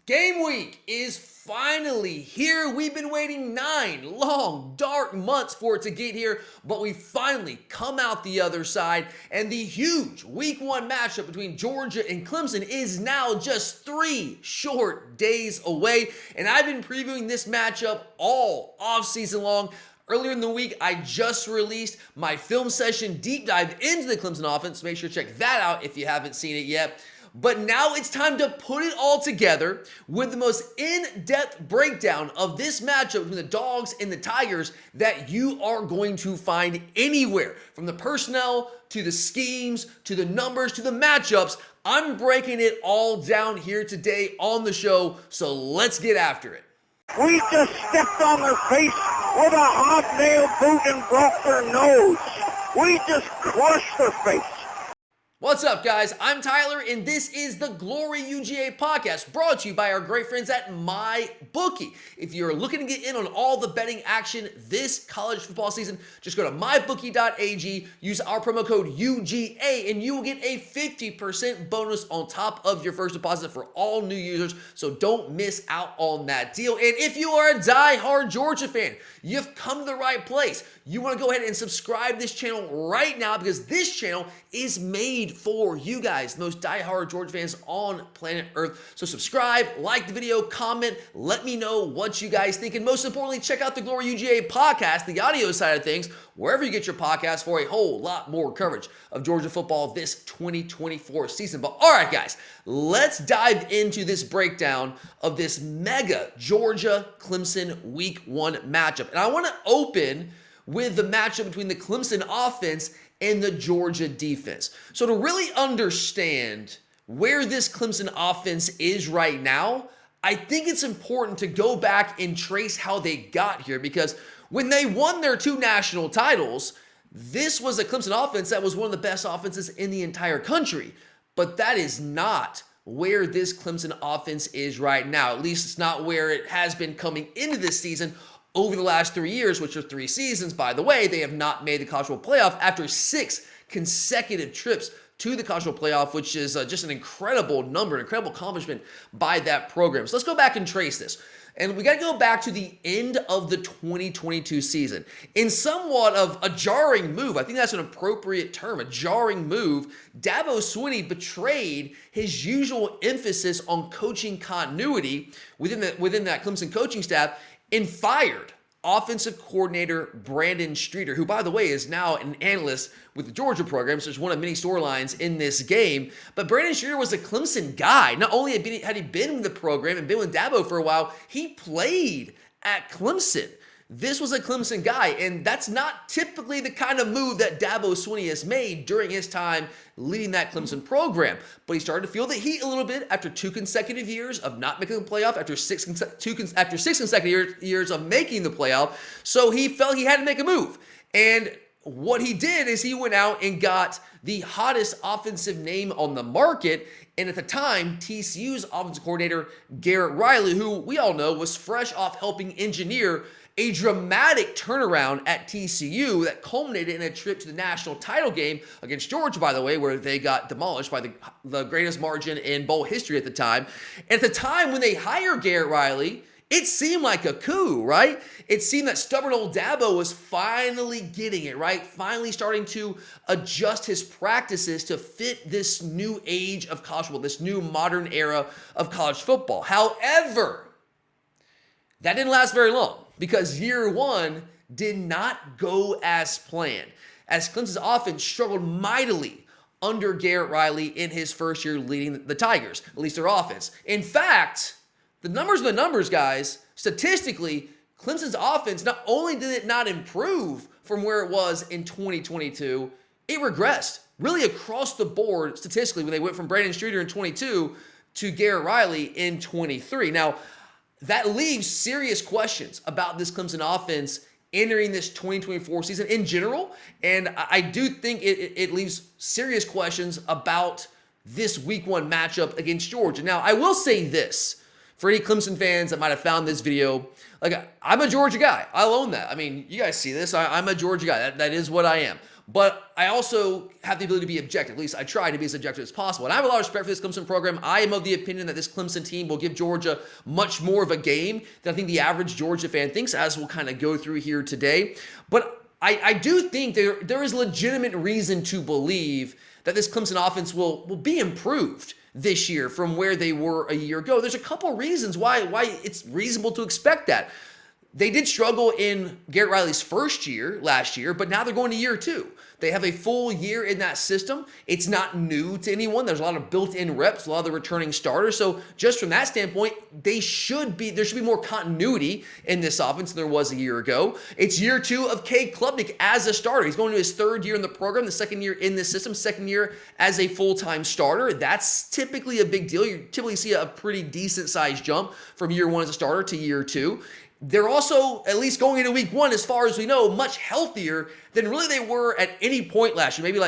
Game week is finally here. We've been waiting 9 long, dark months for it to get here, but we finally come out the other side, and the huge week 1 matchup between Georgia and Clemson is now just 3 short days away, and I've been previewing this matchup all offseason long. Earlier in the week, I just released my film session deep dive into the Clemson offense. Make sure to check that out if you haven't seen it yet. But now it's time to put it all together with the most in-depth breakdown of this matchup between the Dogs and the Tigers that you are going to find anywhere. From the personnel, to the schemes, to the numbers, to the matchups. I'm breaking it all down here today on the show, so let's get after it. We just stepped on their face with a hobnail boot and broke their nose. We just crushed their face. What's up, guys? I'm Tyler, and this is the Glory UGA podcast, brought to you by our great friends at MyBookie. If you're looking to get in on all the betting action this college football season, just go to mybookie.ag, use our promo code UGA, and you will get a 50% bonus on top of your first deposit for all new users, so don't miss out on that deal. And if you are a die-hard Georgia fan, you've come to the right place. You want to go ahead and subscribe to this channel right now, because this channel is made for you guys, the most diehard Georgia fans on planet Earth. So subscribe, like the video, comment, let me know what you guys think, and most importantly, check out the Glory UGA podcast, the audio side of things, wherever you get your podcast, for a whole lot more coverage of Georgia football this 2024 season. But all right, guys, let's dive into this breakdown of this mega Georgia-Clemson Week 1 matchup. And I want to open with the matchup between the Clemson offense and the Georgia defense. So to really understand where this Clemson offense is right now, I think it's important to go back and trace how they got here, because when they won their 2 national titles, this was a Clemson offense that was one of the best offenses in the entire country. But that is not where this Clemson offense is right now. At least it's not where it has been coming into this season. Over the last 3 years, which are 3 seasons, by the way, they have not made the college football playoff after 6 consecutive trips to the college football playoff, which is just an incredible number, an incredible accomplishment by that program. So let's go back and trace this. And we got to go back to the end of the 2022 season. In somewhat of a jarring move, I think that's an appropriate term, a jarring move, Dabo Swinney betrayed his usual emphasis on coaching continuity within that Clemson coaching staff and fired offensive coordinator Brandon Streeter, who, by the way, is now an analyst with the Georgia program, so it's one of many storylines in this game. But Brandon Streeter was a Clemson guy. Not only had he been with the program and been with Dabo for a while, he played at Clemson. This was a Clemson guy, and that's not typically the kind of move that Dabo Swinney has made during his time leading that Clemson program. But he started to feel the heat a little bit after 2 consecutive years of not making the playoff, after 6 consecutive years of making the playoff. So he felt he had to make a move. And what he did is he went out and got the hottest offensive name on the market, and at the time, TCU's offensive coordinator, Garrett Riley, who we all know was fresh off helping engineer a dramatic turnaround at TCU that culminated in a trip to the national title game against Georgia, by the way, where they got demolished by the greatest margin in bowl history at the time. And at the time when they hired Garrett Riley, it seemed like a coup, right? It seemed that stubborn old Dabo was finally getting it, right? Finally starting to adjust his practices to fit this new age of college football, this new modern era of college football. However, that didn't last very long, because year 1 did not go as planned, as Clemson's offense struggled mightily under Garrett Riley in his first year leading the Tigers, at least their offense. In fact, the numbers are the numbers, guys. Statistically, Clemson's offense, not only did it not improve from where it was in 2022, it regressed really across the board statistically when they went from Brandon Streeter in 22 to Garrett Riley in 23. Now, that leaves serious questions about this Clemson offense entering this 2024 season in general, and I do think it leaves serious questions about this Week 1 matchup against Georgia. Now, I will say this, for any Clemson fans that might have found this video, like, I'm a Georgia guy. I'll own that. I mean, you guys see this. I'm a Georgia guy. That is what I am. but I also have the ability to be objective. At least I try to be as objective as possible. And I have a lot of respect for this Clemson program. I am of the opinion that this Clemson team will give Georgia much more of a game than I think the average Georgia fan thinks, as we'll kind of go through here today. But I do think there is legitimate reason to believe that this Clemson offense will be improved this year from where they were a year ago. There's a couple reasons why it's reasonable to expect that. They did struggle in Garrett Riley's first year last year, but now they're going to year 2. They have a full year in that system. It's not new to anyone. There's a lot of built-in reps, a lot of the returning starters. So just from that standpoint, there should be more continuity in this offense than there was a year ago. It's year 2 of Cade Klubnik as a starter. He's going to his 3rd year in the program, the 2nd year in this system, 2nd year as a full-time starter. That's typically a big deal. You typically see a pretty decent-sized jump from year 1 as a starter to year 2. They're also, at least going into week 1, as far as we know, much healthier than really they were at any point last year. Maybe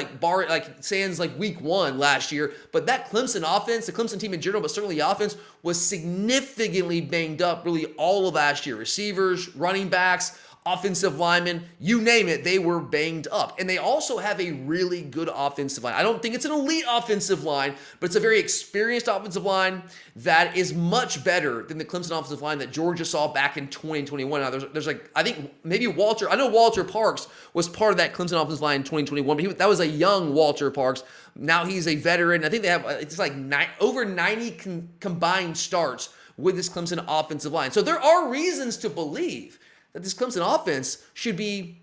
sans week 1 last year. But that Clemson offense, the Clemson team in general, but certainly the offense, was significantly banged up really all of last year. Receivers, running backs, offensive linemen, you name it, they were banged up. And they also have a really good offensive line. I don't think it's an elite offensive line, but it's a very experienced offensive line that is much better than the Clemson offensive line that Georgia saw back in 2021. Now, there's I think maybe I know Walter Parks was part of that Clemson offensive line in 2021, but that was a young Walter Parks. Now he's a veteran. I think they have, it's like over 90 combined starts with this Clemson offensive line. So there are reasons to believe that this Clemson offense should be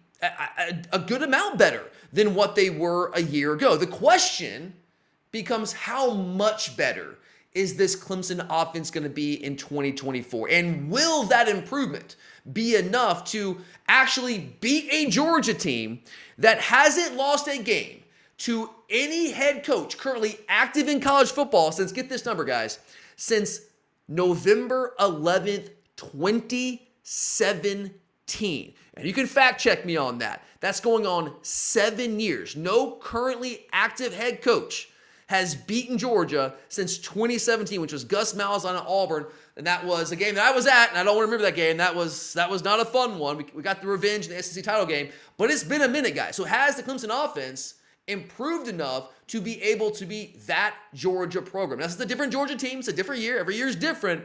a good amount better than what they were a year ago. The question becomes, how much better is this Clemson offense going to be in 2024? And will that improvement be enough to actually beat a Georgia team that hasn't lost a game to any head coach currently active in college football since, get this number, guys, since November 11th, 2017. And you can fact check me on that. That's going on 7 years. No currently active head coach has beaten Georgia since 2017, which was Gus Malzahn at Auburn. And that was a game that I was at, and I don't remember that game. That was not a fun one. We got the revenge in the SEC title game. But it's been a minute, guys. So has the Clemson offense improved enough to be able to be that Georgia program? Now, this is a different Georgia team. It's a different year. Every year is different.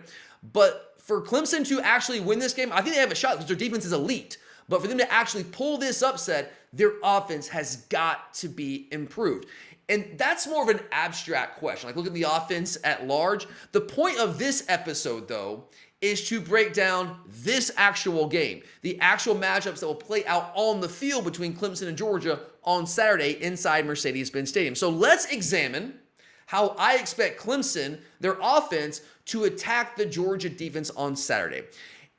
But for Clemson to actually win this game, I think they have a shot because their defense is elite. But for them to actually pull this upset, their offense has got to be improved. And that's more of an abstract question. Like, look at the offense at large. The point of this episode, though, is to break down this actual game, the actual matchups that will play out on the field between Clemson and Georgia on Saturday inside Mercedes-Benz Stadium. So let's examine how I expect Clemson, their offense, to attack the Georgia defense on Saturday.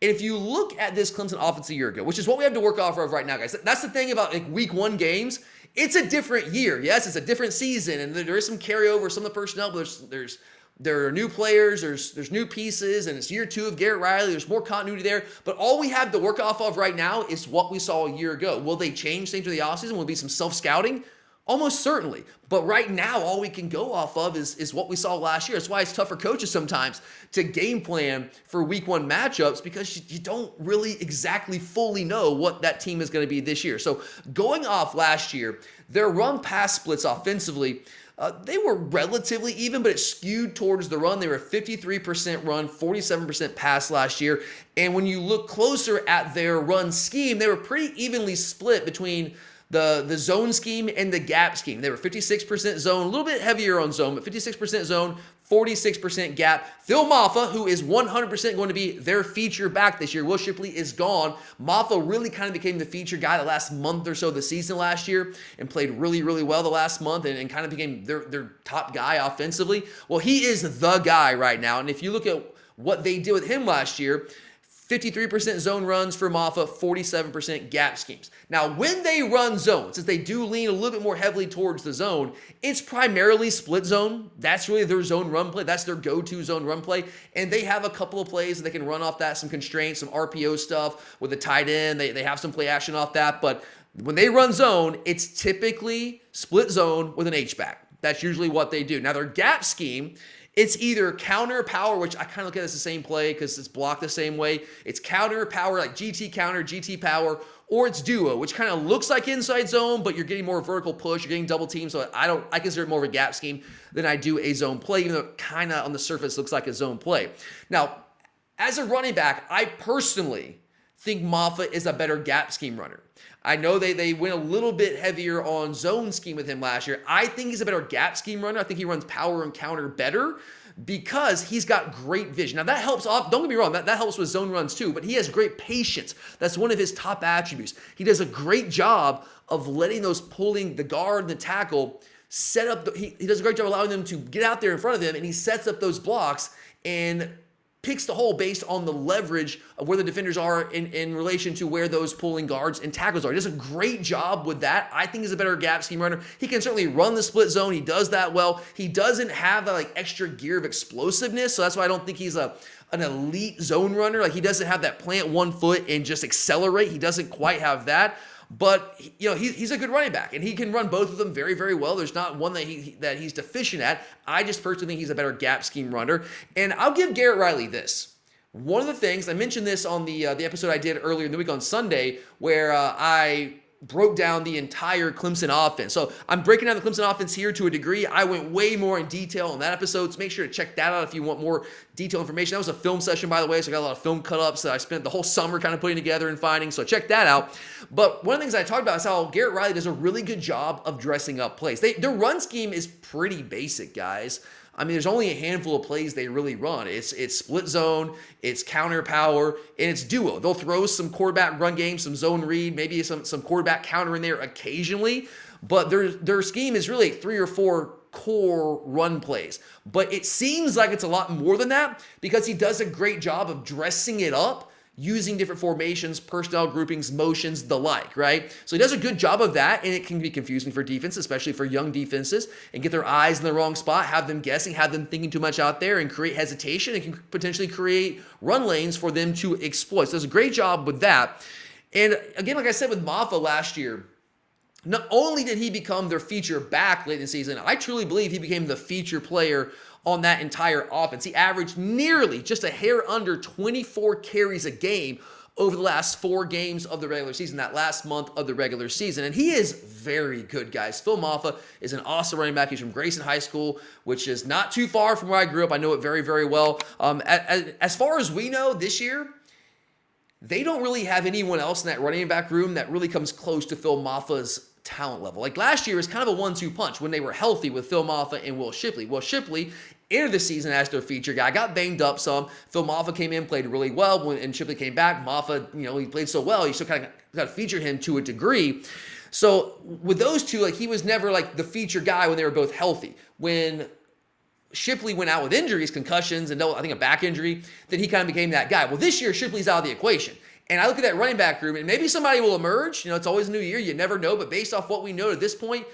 And if you look at this Clemson offense a year ago, which is what we have to work off of right now, guys, that's the thing about like week 1 games. It's a different year. Yes, it's a different season, and there is some carryover, some of the personnel, but there are new players, there's new pieces, and it's year 2 of Garrett Riley. There's more continuity there. But all we have to work off of right now is what we saw a year ago. Will they change things for the offseason? Will there be some self-scouting? Almost certainly. But right now, all we can go off of is what we saw last year. That's why it's tough for coaches sometimes to game plan for week 1 matchups, because you don't really exactly fully know what that team is going to be this year. So going off last year, their run-pass splits offensively, they were relatively even, but it skewed towards the run. They were 53% run, 47% pass last year. And when you look closer at their run scheme, they were pretty evenly split between the zone scheme and the gap scheme. They were 56% zone, a little bit heavier on zone, but 56% zone, 46% gap. Phil Maffa, who is 100% going to be their feature back this year. Will Shipley is gone. Maffa really kind of became the feature guy the last month or so of the season last year and played really, really well the last month and kind of became their top guy offensively. Well, he is the guy right now. And if you look at what they did with him last year, 53% zone runs for Maffa, 47% gap schemes. Now, when they run zone, since they do lean a little bit more heavily towards the zone, it's primarily split zone. That's really their zone run play. That's their go-to zone run play. And they have a couple of plays that they can run off that, some constraints, some RPO stuff with a tight end. They have some play action off that. But when they run zone, it's typically split zone with an H-back. That's usually what they do. Now, their gap scheme It's either counter power, which I kind of look at as the same play because it's blocked the same way. It's counter power, like GT counter, GT power, or it's duo, which kind of looks like inside zone, but you're getting more vertical push, you're getting double team. So I consider it more of a gap scheme than I do a zone play, even though it kind of on the surface looks like a zone play. Now, as a running back, I personally think Maffa is a better gap scheme runner. I know they went a little bit heavier on zone scheme with him last year. I think he's a better gap scheme runner. I think he runs power and counter better because he's got great vision. Now that helps off, don't get me wrong, that helps with zone runs too, but he has great patience. That's one of his top attributes. He does a great job of letting those pulling the guard and the tackle set up, he does a great job allowing them to get out there in front of him, and he sets up those blocks and picks the hole based on the leverage of where the defenders are in relation to where those pulling guards and tackles are. He does a great job with that. I think he's a better gap scheme runner. He can certainly run the split zone. He does that well. He doesn't have that extra gear of explosiveness, so that's why I don't think he's an elite zone runner. Like, he doesn't have that plant one foot and just accelerate. He doesn't quite have that. But he's a good running back, and he can run both of them very, very well. There's not one that he's deficient at. I just personally think he's a better gap scheme runner. And I'll give Garrett Riley this. One of the things, I mentioned this on the episode I did earlier in the week on Sunday, where I broke down the entire Clemson offense. So I'm breaking down the Clemson offense here to a degree. I went way more in detail on that episode, so make sure to check that out if you want more detailed information. That was a film session, by the way, so I got a lot of film cut-ups that I spent the whole summer kind of putting together and finding, so check that out. But one of the things I talked about is how Garrett Riley does a really good job of dressing up plays. Their run scheme is pretty basic, guys. I mean, there's only a handful of plays they really run. It's split zone, it's counter power, and it's duo. They'll throw some quarterback run game, some zone read, maybe some quarterback counter in there occasionally, but their scheme is really 3 or 4 core run plays. But it seems like it's a lot more than that because he does a great job of dressing it up using different formations, personnel groupings, motions, the like, right? So he does a good job of that, and it can be confusing for defense, especially for young defenses, and get their eyes in the wrong spot, have them guessing, have them thinking too much out there, and create hesitation, and can potentially create run lanes for them to exploit. So does a great job with that. And again, like I said with Maffa last year, not only did he become their feature back late in the season, I truly believe he became the feature player on that entire offense. He averaged nearly just a hair under 24 carries a game over the last 4 games of the regular season, that last month of the regular season. And he is very good, guys. Phil Maffa is an awesome running back. He's from Grayson High School, which is not too far from where I grew up. I know it very, very well. As far as we know this year, they don't really have anyone else in that running back room that really comes close to Phil Maffa's talent level. Like last year was kind of a 1-2 punch when they were healthy with Phil Maffa and Will Shipley. Will Shipley entered the season as their feature guy, got banged up some. Phil Maffa came in, played really well. And Shipley came back, Maffa, he played so well, you still kind of got to feature him to a degree. So with those two, he was never the feature guy when they were both healthy. When Shipley went out with injuries, concussions, and I think a back injury, then he kind of became that guy. Well, this year, Shipley's out of the equation. And I look at that running back room, and maybe somebody will emerge. It's always a new year. You never know. But based off what we know at this point,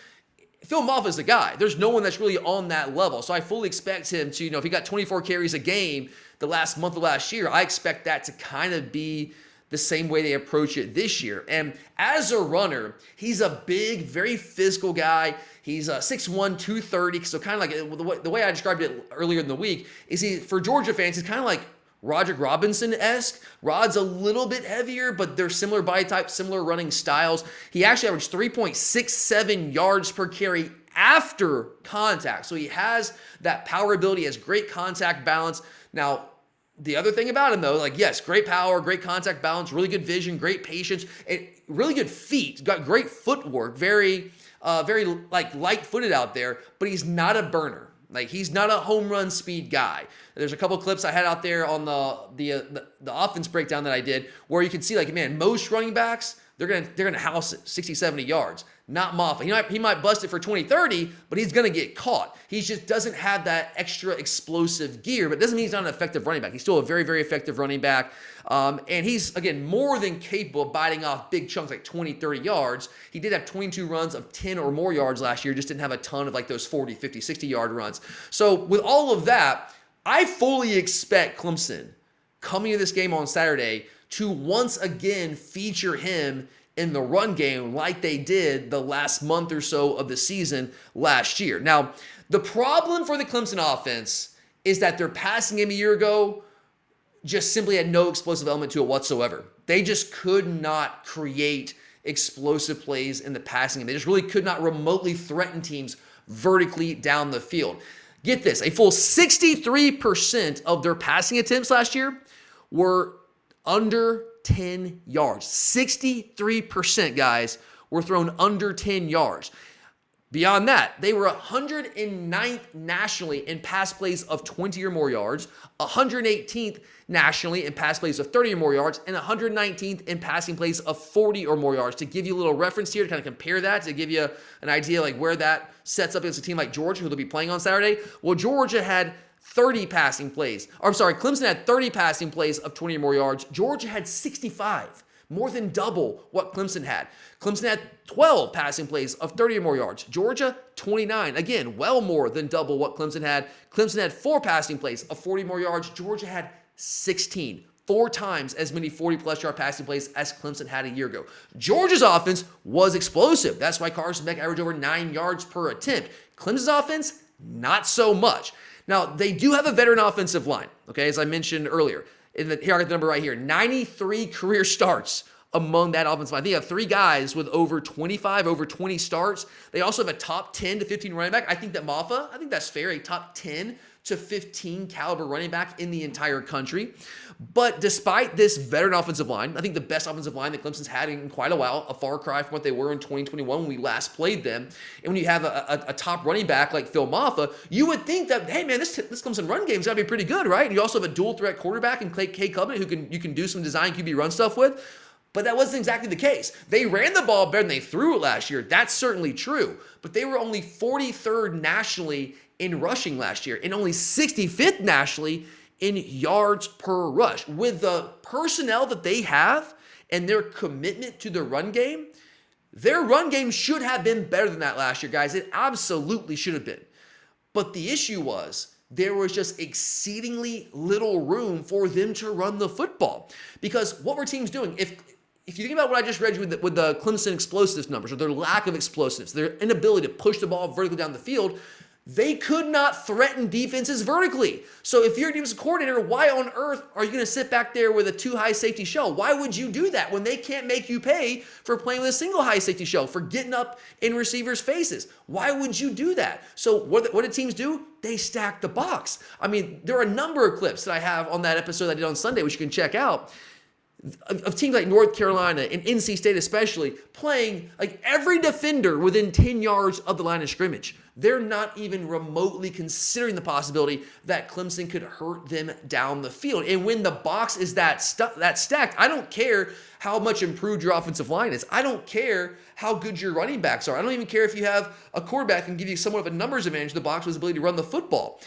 Phil Maffa is the guy. There's no one that's really on that level. So I fully expect him to, if he got 24 carries a game the last month of last year, I expect that to kind of be the same way they approach it this year. And as a runner, he's a big, very physical guy. He's 6'1", 230. So kind of the way I described it earlier in the week is for Georgia fans, he's kind of like Roderick Robinson-esque. Rod's a little bit heavier, but they're similar body type, similar running styles. He actually averaged 3.67 yards per carry after contact. So he has that power ability, has great contact balance. Now, the other thing about him, though, yes, great power, great contact balance, really good vision, great patience, and really good feet. He's got great footwork, very light-footed out there, but he's not a burner. He's not a home run speed guy. There's a couple clips I had out there on the offense breakdown that I did where you can see, most running backs, they're gonna house it 60, 70 yards. Not Maffa. He might bust it for 20, 30, but he's going to get caught. He just doesn't have that extra explosive gear, but it doesn't mean he's not an effective running back. He's still a very, very effective running back. And he's, again, more than capable of biting off big chunks 20, 30 yards. He did have 22 runs of 10 or more yards last year, just didn't have a ton of those 40, 50, 60-yard runs. So with all of that, I fully expect Clemson coming to this game on Saturday to once again feature him in the run game like they did the last month or so of the season last year. Now, the problem for the Clemson offense is that their passing game a year ago just simply had no explosive element to it whatsoever. They just could not create explosive plays in the passing game. They just really could not remotely threaten teams vertically down the field. Get this, a full 63% of their passing attempts last year were under 10 yards. 63%, guys, were thrown under 10 yards. Beyond that, they were 109th nationally in pass plays of 20 or more yards, 118th nationally in pass plays of 30 or more yards, and 119th in passing plays of 40 or more yards. To give you a little reference here, to kind of compare that, to give you an idea like where that sets up against a team like Georgia, who they'll be playing on Saturday. Well, Georgia had 30 passing plays. Or I'm sorry, Clemson had 30 passing plays of 20 or more yards. Georgia had 65. More than double what Clemson had. Clemson had 12 passing plays of 30 or more yards. Georgia, 29. Again, well more than double what Clemson had. Clemson had 4 passing plays of 40 or more yards. Georgia had 16. 4 times as many 40-plus yard passing plays as Clemson had a year ago. Georgia's offense was explosive. That's why Carson Beck averaged over 9 yards per attempt. Clemson's offense, not so much. Now, they do have a veteran offensive line, okay, as I mentioned earlier. Here, I got the number right here. 93 career starts among that offensive line. I think you have 3 guys with over 25, over 20 starts. They also have a top 10 to 15 running back. I think that Maffa, I think that's fair, a top 10 to 15 caliber running back in the entire country. But despite this veteran offensive line, I think the best offensive line that Clemson's had in quite a while, a far cry from what they were in 2021 when we last played them. And when you have a top running back like Phil Maffa, you would think that, hey man, this Clemson run game's got to be pretty good, right? And you also have a dual threat quarterback in Cade Klubnik who you can do some design QB run stuff with. But that wasn't exactly the case. They ran the ball better than they threw it last year. That's certainly true. But they were only 43rd nationally in rushing last year and only 65th nationally in yards per rush. With the personnel that they have and their commitment to the run game, their run game should have been better than that last year, guys. It absolutely should have been. But the issue was there was just exceedingly little room for them to run the football. Because what were teams doing? If you think about what I just read you with the Clemson explosives numbers, or their lack of explosiveness, their inability to push the ball vertically down the field, they could not threaten defenses vertically. So if you're a defensive coordinator, why on earth are you going to sit back there with a 2 high safety shell? Why would you do that when they can't make you pay for playing with a single high safety shell, for getting up in receivers' faces? Why would you do that? So what did teams do? They stacked the box. I mean, there are a number of clips that I have on that episode I did on Sunday, which you can check out, of teams like North Carolina and NC State especially playing like every defender within 10 yards of the line of scrimmage. They're not even remotely considering the possibility that Clemson could hurt them down the field. And when the box is that stacked, I don't care how much improved your offensive line is. I don't care how good your running backs are. I don't even care if you have a quarterback and give you somewhat of a numbers advantage in the box with his ability to run the football.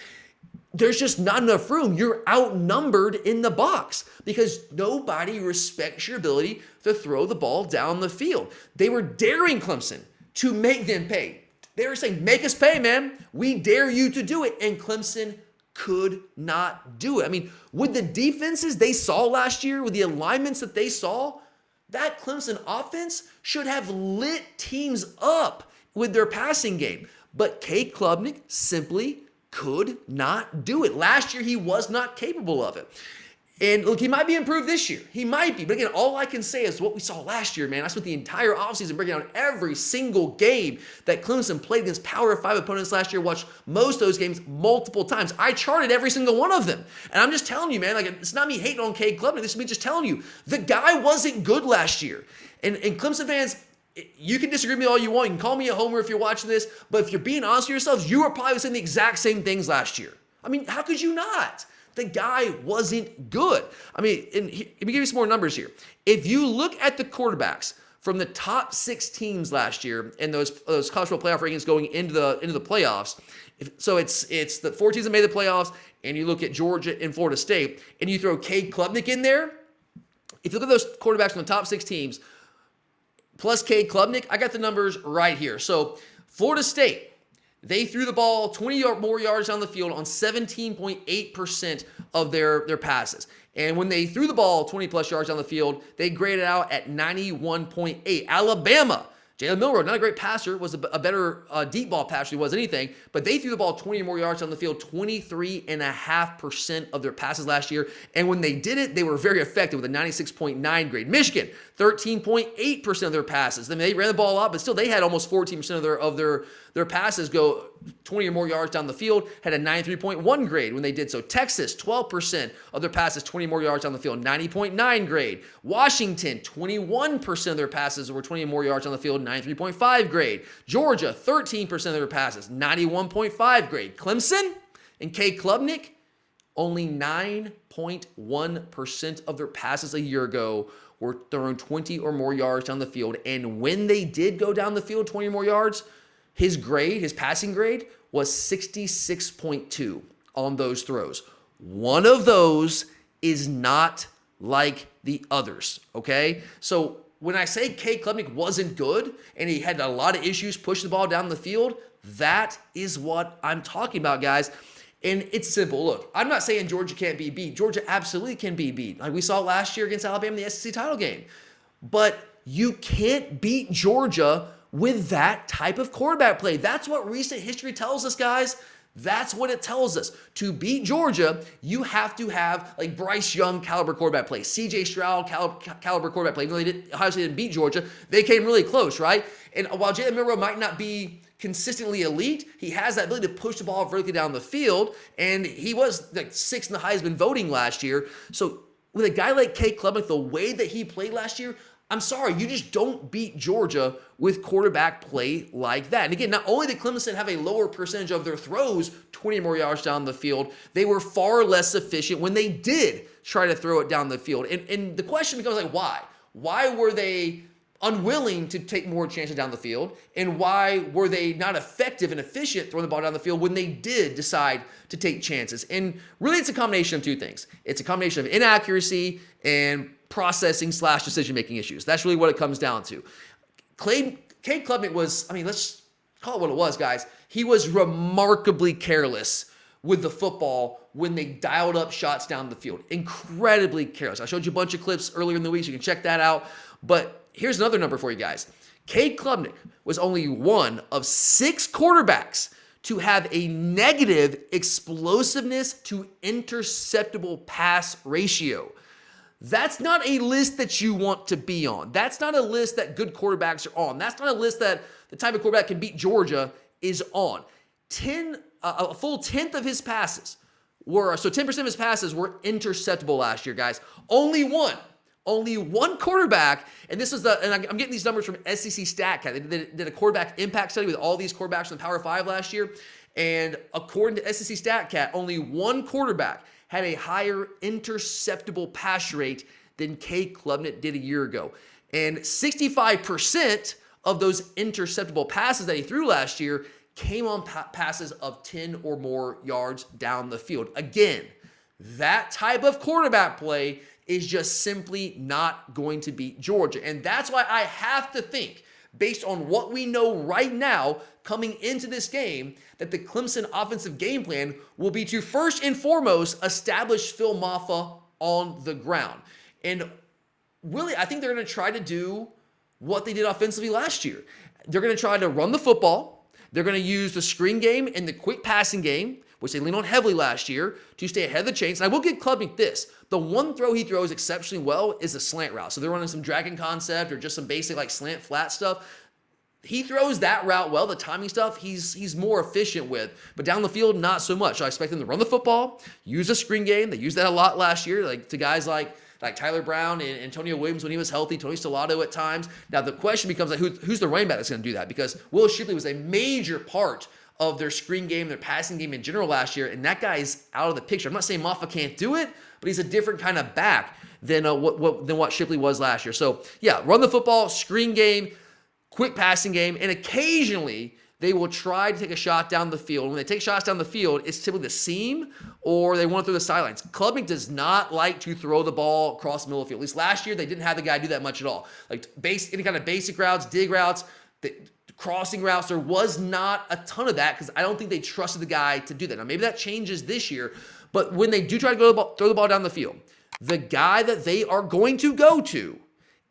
There's just not enough room. You're outnumbered in the box because nobody respects your ability to throw the ball down the field. They were daring Clemson to make them pay. They were saying, make us pay, man. We dare you to do it. And Clemson could not do it. I mean, with the defenses they saw last year, with the alignments that they saw, that Clemson offense should have lit teams up with their passing game. But Cade Klubnik simply could not do it. Last year, he was not capable of it. And look, he might be improved this year. He might be. But again, all I can say is what we saw last year, man. I spent the entire offseason breaking down every single game that Clemson played against Power 5 opponents last year. Watched most of those games multiple times. I charted every single one of them. And I'm just telling you, man, like it's not me hating on Cade Klubnik. This is me just telling you. The guy wasn't good last year. And Clemson fans, you can disagree with me all you want. You can call me a homer if you're watching this. But if you're being honest with yourselves, you were probably saying the exact same things last year. I mean, how could you not? The guy wasn't good. I mean, let me give you some more numbers here. If you look at the quarterbacks from the top 6 teams last year and those college football playoff rankings going into the playoffs, so it's the 4 teams that made the playoffs, and you look at Georgia and Florida State, and you throw Cade Klubnik in there. If you look at those quarterbacks from the top 6 teams, plus Cade Klubnik, I got the numbers right here. So Florida State, they threw the ball 20 or more yards down the field on 17.8% of their passes. And when they threw the ball 20 plus yards down the field, they graded out at 91.8. Alabama, Jalen Milroe, not a great passer, was a better deep ball passer than he was anything, but they threw the ball 20 or more yards on the field, 23.5% of their passes last year. And when they did it, they were very effective with a 96.9 grade. Michigan, 13.8% of their passes. I mean, they ran the ball a lot, but still they had almost 14% of their passes go 20 or more yards down the field, had a 93.1 grade when they did so. Texas, 12% of their passes, 20 or more yards down the field, 90.9 grade. Washington, 21% of their passes were 20 or more yards on the field, 93.5 grade. Georgia, 13% of their passes, 91.5 grade. Clemson and K. Klubnik, only 9.1% of their passes a year ago were thrown 20 or more yards down the field. And when they did go down the field 20 or more yards, his passing grade, was 66.2 on those throws. One of those is not like the others, okay? So when I say K. Klubnik wasn't good and he had a lot of issues pushing the ball down the field, that is what I'm talking about, guys. And it's simple. Look, I'm not saying Georgia can't be beat. Georgia absolutely can be beat. Like we saw last year against Alabama in the SEC title game. But you can't beat Georgia with that type of quarterback play. That's what recent history tells us, guys. That's what it tells us. To beat Georgia, you have to have like Bryce Young caliber quarterback play, CJ Stroud caliber quarterback play. Even though they obviously didn't beat Georgia, they came really close, right? And while Jalen Milroe might not be consistently elite, he has that ability to push the ball vertically down the field, and he was like sixth in the Heisman voting last year. So with a guy like K. Klubnik, the way that he played last year, I'm sorry, you just don't beat Georgia with quarterback play like that. And again, not only did Clemson have a lower percentage of their throws 20 more yards down the field, they were far less efficient when they did try to throw it down the field. And the question becomes like, why? Why were they unwilling to take more chances down the field? And why were they not effective and efficient throwing the ball down the field when they did decide to take chances? And really, it's a combination of two things. It's a combination of inaccuracy and processing / decision-making issues. That's really what it comes down to. K. Klubnik was, let's call it what it was, guys. He was remarkably careless with the football when they dialed up shots down the field. Incredibly careless. I showed you a bunch of clips earlier in the week, so you can check that out. But here's another number for you guys. K. Klubnik was only one of 6 quarterbacks to have a negative explosiveness to interceptable pass ratio. That's not a list that you want to be on. That's not a list that good quarterbacks are on. That's not a list that the type of quarterback can beat Georgia is on. A full 10th of his passes were, so 10% of his passes were interceptable last year, guys. Only one quarterback, and this is and I'm getting these numbers from SEC StatCat. They did a quarterback impact study with all these quarterbacks from the Power 5 last year, and according to SEC StatCat, only one quarterback had a higher interceptable pass rate than K. Klubnik did a year ago. And 65% of those interceptable passes that he threw last year came on passes of 10 or more yards down the field. Again, that type of quarterback play is just simply not going to beat Georgia. And that's why I have to think, based on what we know right now coming into this game, that the Clemson offensive game plan will be to first and foremost establish Phil Maffa on the ground. And really, I think they're going to try to do what they did offensively last year. They're going to try to run the football. They're going to use the screen game and the quick passing game, which they leaned on heavily last year, to stay ahead of the chains. And I will give Klubnik this. The one throw he throws exceptionally well is a slant route. So they're running some dragon concept or just some basic like slant flat stuff. He throws that route well. The timing stuff, he's more efficient with. But down the field, not so much. So I expect them to run the football, use a screen game. They used that a lot last year, like to guys like Tyler Brown and Antonio Williams when he was healthy, Tony Stellato at times. Now the question becomes like, who's the running back that's going to do that? Because Will Shipley was a major part of their screen game, their passing game in general last year, and that guy's out of the picture. I'm not saying Maffa can't do it, but he's a different kind of back than what Shipley was last year. So yeah, run the football, screen game, quick passing game, and occasionally they will try to take a shot down the field. When they take shots down the field, it's typically the seam or they want to throw the sidelines. Klubnik does not like to throw the ball across the middle of the field. At least last year, they didn't have the guy do that much at all. Like any kind of basic routes, dig routes, crossing routes, there was not a ton of that because I don't think they trusted the guy to do that. Now, maybe that changes this year, but when they do try to throw the ball down the field, the guy that they are going to go to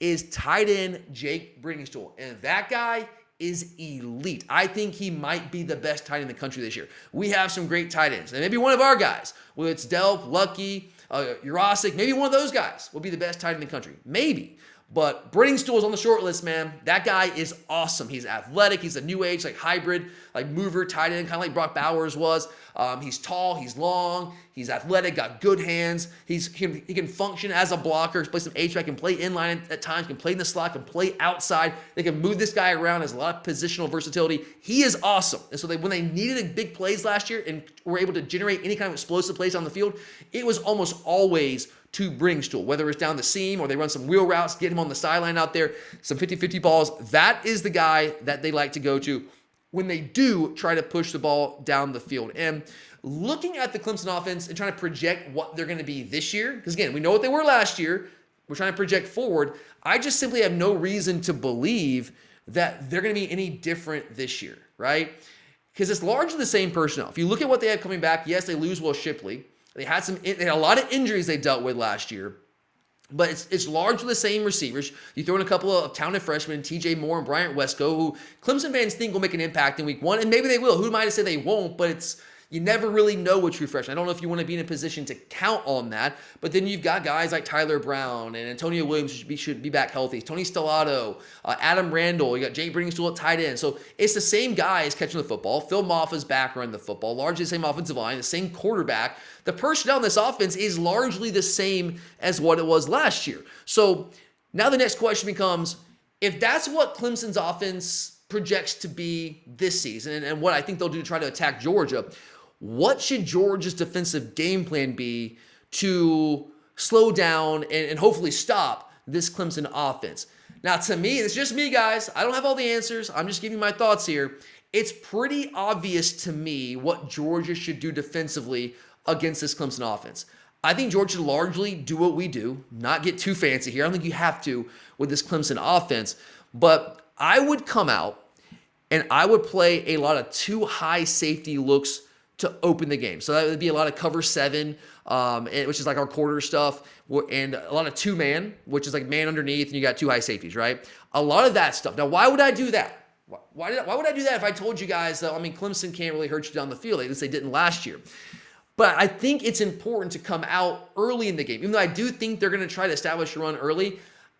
is tight end Jake Briningstool. And that guy is elite. I think he might be the best tight end in the country this year. We have some great tight ends. And maybe one of our guys, whether it's Delp, Lucky, Jurasic, maybe one of those guys will be the best tight end in the country. Maybe. But Briningstool is on the short list, man. That guy is awesome. He's athletic. He's a new age, like hybrid, like mover, tight end, kind of like Brock Bowers was. He's tall. He's long. He's athletic. Got good hands. He can function as a blocker. Play some H-back. Can play inline at times. Can play in the slot. Can play outside. They can move this guy around. Has a lot of positional versatility. He is awesome. And so when they needed big plays last year and were able to generate any kind of explosive plays on the field, it was almost always to Briningstool, whether it's down the seam or they run some wheel routes, get him on the sideline out there, some 50-50 balls. That is the guy that they like to go to when they do try to push the ball down the field. And looking at the Clemson offense and trying to project what they're going to be this year, because again, we know what they were last year. We're trying to project forward. I just simply have no reason to believe that they're going to be any different this year, right? Because it's largely the same personnel. If you look at what they have coming back, yes, they lose Will Shipley. They had a lot of injuries they dealt with last year, but it's largely the same receivers. You throw in a couple of talented freshmen, TJ Moore and Bryant Wesco, who Clemson fans think will make an impact in week one, and maybe they will. Who am I to say they won't? But you never really know with true freshmen. I don't know if you want to be in a position to count on that. But then you've got guys like Tyler Brown and Antonio Williams should be back healthy. Tony Stellato, Adam Randall. You got Jake Briningstool at tight end. So it's the same guys catching the football. Phil Moffa's back running the football. Largely the same offensive line, the same quarterback. The personnel in this offense is largely the same as what it was last year. So now the next question becomes, if that's what Clemson's offense projects to be this season and what I think they'll do to try to attack Georgia, what should Georgia's defensive game plan be to slow down and hopefully stop this Clemson offense? Now, to me, it's just me, guys. I don't have all the answers. I'm just giving my thoughts here. It's pretty obvious to me what Georgia should do defensively against this Clemson offense. I think Georgia should largely do what we do, not get too fancy here. I don't think you have to with this Clemson offense, but I would come out and I would play a lot of too high safety looks to open the game. So that would be a lot of cover 7, which is like our quarter stuff, and a lot of 2-man, which is like man underneath, and you got 2 high safeties, right? A lot of that stuff. Now, why would I do that? Why would I do that if I told you guys that, Clemson can't really hurt you down the field, at least they didn't last year. But I think it's important to come out early in the game. Even though I do think they're going to try to establish a run early,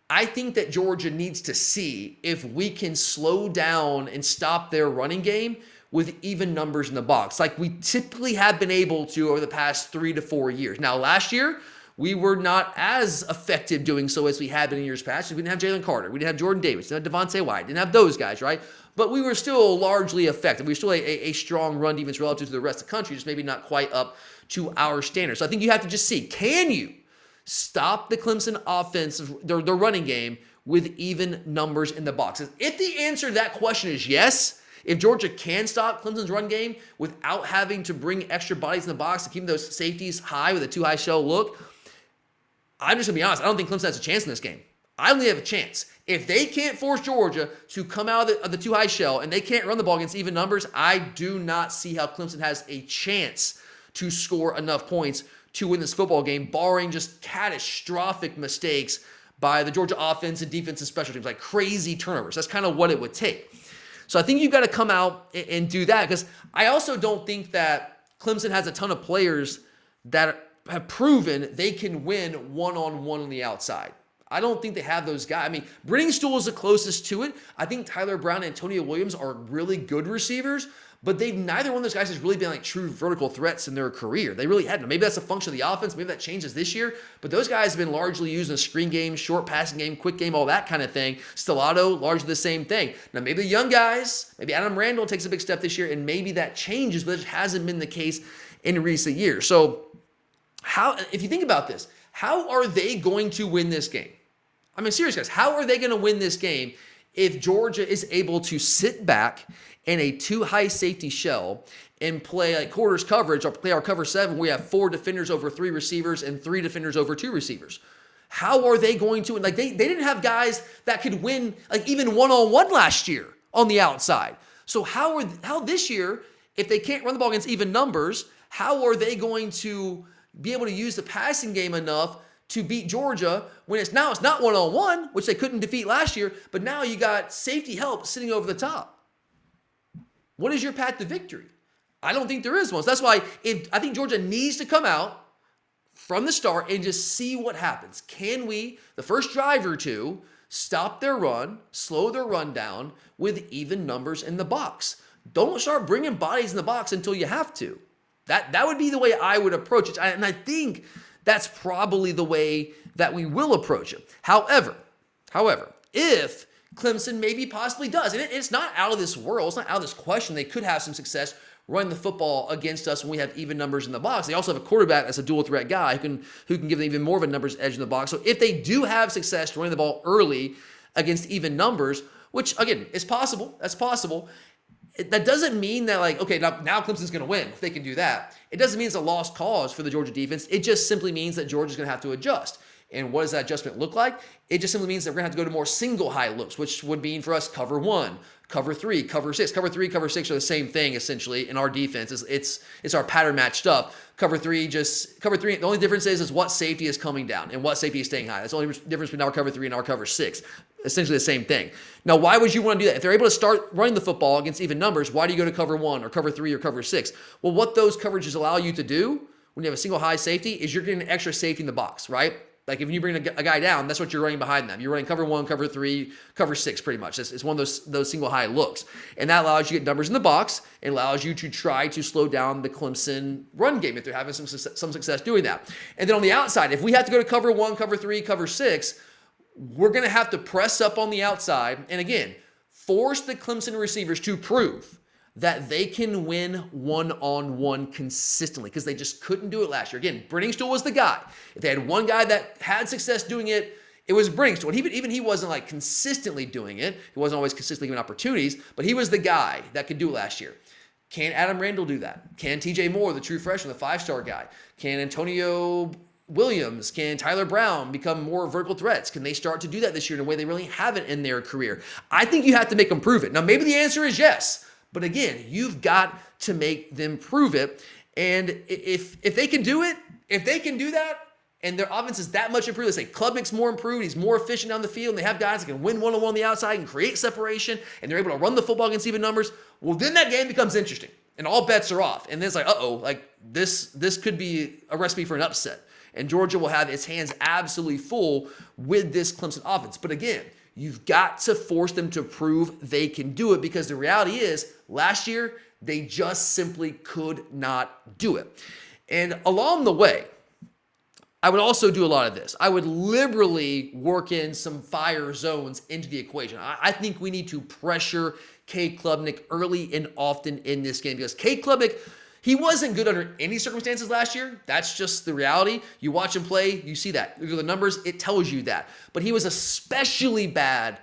I think that Georgia needs to see if we can slow down and stop their running game with even numbers in the box, like we typically have been able to over the past 3 to 4 years. Now, last year, we were not as effective doing so as we had been in years past. We didn't have Jalen Carter. We didn't have Jordan Davis. We didn't have Devontae White. Didn't have those guys, right? But we were still largely effective. We were still a strong run defense relative to the rest of the country, just maybe not quite up to our standards. So I think you have to just see, can you stop the Clemson offense, their running game, with even numbers in the boxes? If the answer to that question is yes, if Georgia can stop Clemson's run game without having to bring extra bodies in the box to keep those safeties high with a too high shell look, I'm just going to be honest, I don't think Clemson has a chance in this game. I only have a chance. If they can't force Georgia to come out of the too high shell and they can't run the ball against even numbers, I do not see how Clemson has a chance to score enough points to win this football game, barring just catastrophic mistakes by the Georgia offense and defense and special teams, like crazy turnovers. That's kind of what it would take. So I think you've got to come out and do that, because I also don't think that Clemson has a ton of players that have proven they can win one-on-one on the outside. I don't think they have those guys. Briningstool is the closest to it. I think Tyler Brown and Antonio Williams are really good receivers, but neither one of those guys has really been like true vertical threats in their career. They really hadn't. Maybe that's a function of the offense. Maybe that changes this year. But those guys have been largely used in a screen game, short passing game, quick game, all that kind of thing. Stellato, largely the same thing. Now, maybe the young guys, maybe Adam Randall takes a big step this year, and maybe that changes, but it hasn't been the case in recent years. So if you think about this, how are they going to win this game? Serious guys, how are they going to win this game if Georgia is able to sit back in a too high safety shell and play like quarters coverage, or play our cover 7, we have 4 defenders over 3 receivers and 3 defenders over 2 receivers? How are they going to, they didn't have guys that could win even one-on-one last year on the outside. So how this year, if they can't run the ball against even numbers, how are they going to be able to use the passing game enough to beat Georgia when it's not one-on-one, which they couldn't defeat last year, but now you got safety help sitting over the top. What is your path to victory? I don't think there is one. So that's why I think Georgia needs to come out from the start and just see what happens. Can we, the first drive or two, stop their run, slow their run down with even numbers in the box? Don't start bringing bodies in the box until you have to. That would be the way I would approach it. And I think that's probably the way that we will approach it. However, if Clemson maybe possibly does, and it's not out of this world, it's not out of this question, they could have some success running the football against us when we have even numbers in the box. They also have a quarterback that's a dual threat guy who can give them even more of a numbers edge in the box. So if they do have success running the ball early against even numbers, which again is possible, that's possible. That doesn't mean that now Clemson's going to win if they can do that. It doesn't mean it's a lost cause for the Georgia defense. It just simply means that Georgia's going to have to adjust. And what does that adjustment look like? It just simply means that we're going to have to go to more single high looks, which would mean for us cover 1, cover 3, cover 6. Cover 3, cover 6 are the same thing essentially in our defense. It's our pattern match stuff. Cover 3, the only difference is what safety is coming down and what safety is staying high. That's the only difference between our cover 3 and our cover 6. Essentially the same thing. Now, why would you want to do that? If they're able to start running the football against even numbers, why do you go to cover 1 or cover 3 or cover 6? Well, what those coverages allow you to do when you have a single high safety is you're getting an extra safety in the box, right? Like if you bring a guy down, that's what you're running behind them. You're running cover 1, cover 3, cover 6 pretty much. It's one of those single high looks. And that allows you to get numbers in the box. It allows you to try to slow down the Clemson run game if they're having some success doing that. And then on the outside, if we have to go to cover 1, cover 3, cover 6, we're going to have to press up on the outside. And again, force the Clemson receivers to prove that they can win one-on-one consistently because they just couldn't do it last year. Again, Brenningstool was the guy. If they had one guy that had success doing it, it was Brenningstool. Even he wasn't consistently doing it. He wasn't always consistently given opportunities, but he was the guy that could do it last year. Can Adam Randall do that? Can TJ Moore, the true freshman, the 5-star guy? Can Antonio Williams, can Tyler Brown become more vertical threats? Can they start to do that this year in a way they really haven't in their career? I think you have to make them prove it. Now, maybe the answer is yes. But again, you've got to make them prove it. And if they can do it, if they can do that, and their offense is that much improved, let's say Klubnik's more improved, he's more efficient down the field, and they have guys that can win one-on-one on the outside and create separation, and they're able to run the football against even numbers, well, then that game becomes interesting. And all bets are off. And then it's this could be a recipe for an upset. And Georgia will have its hands absolutely full with this Clemson offense. But again, you've got to force them to prove they can do it because the reality is last year, they just simply could not do it. And along the way, I would also do a lot of this. I would liberally work in some fire zones into the equation. I think we need to pressure Cade Klubnik early and often in this game because Cade Klubnik, he wasn't good under any circumstances last year. That's just the reality. You watch him play, you see that. Look at the numbers, it tells you that. But he was especially bad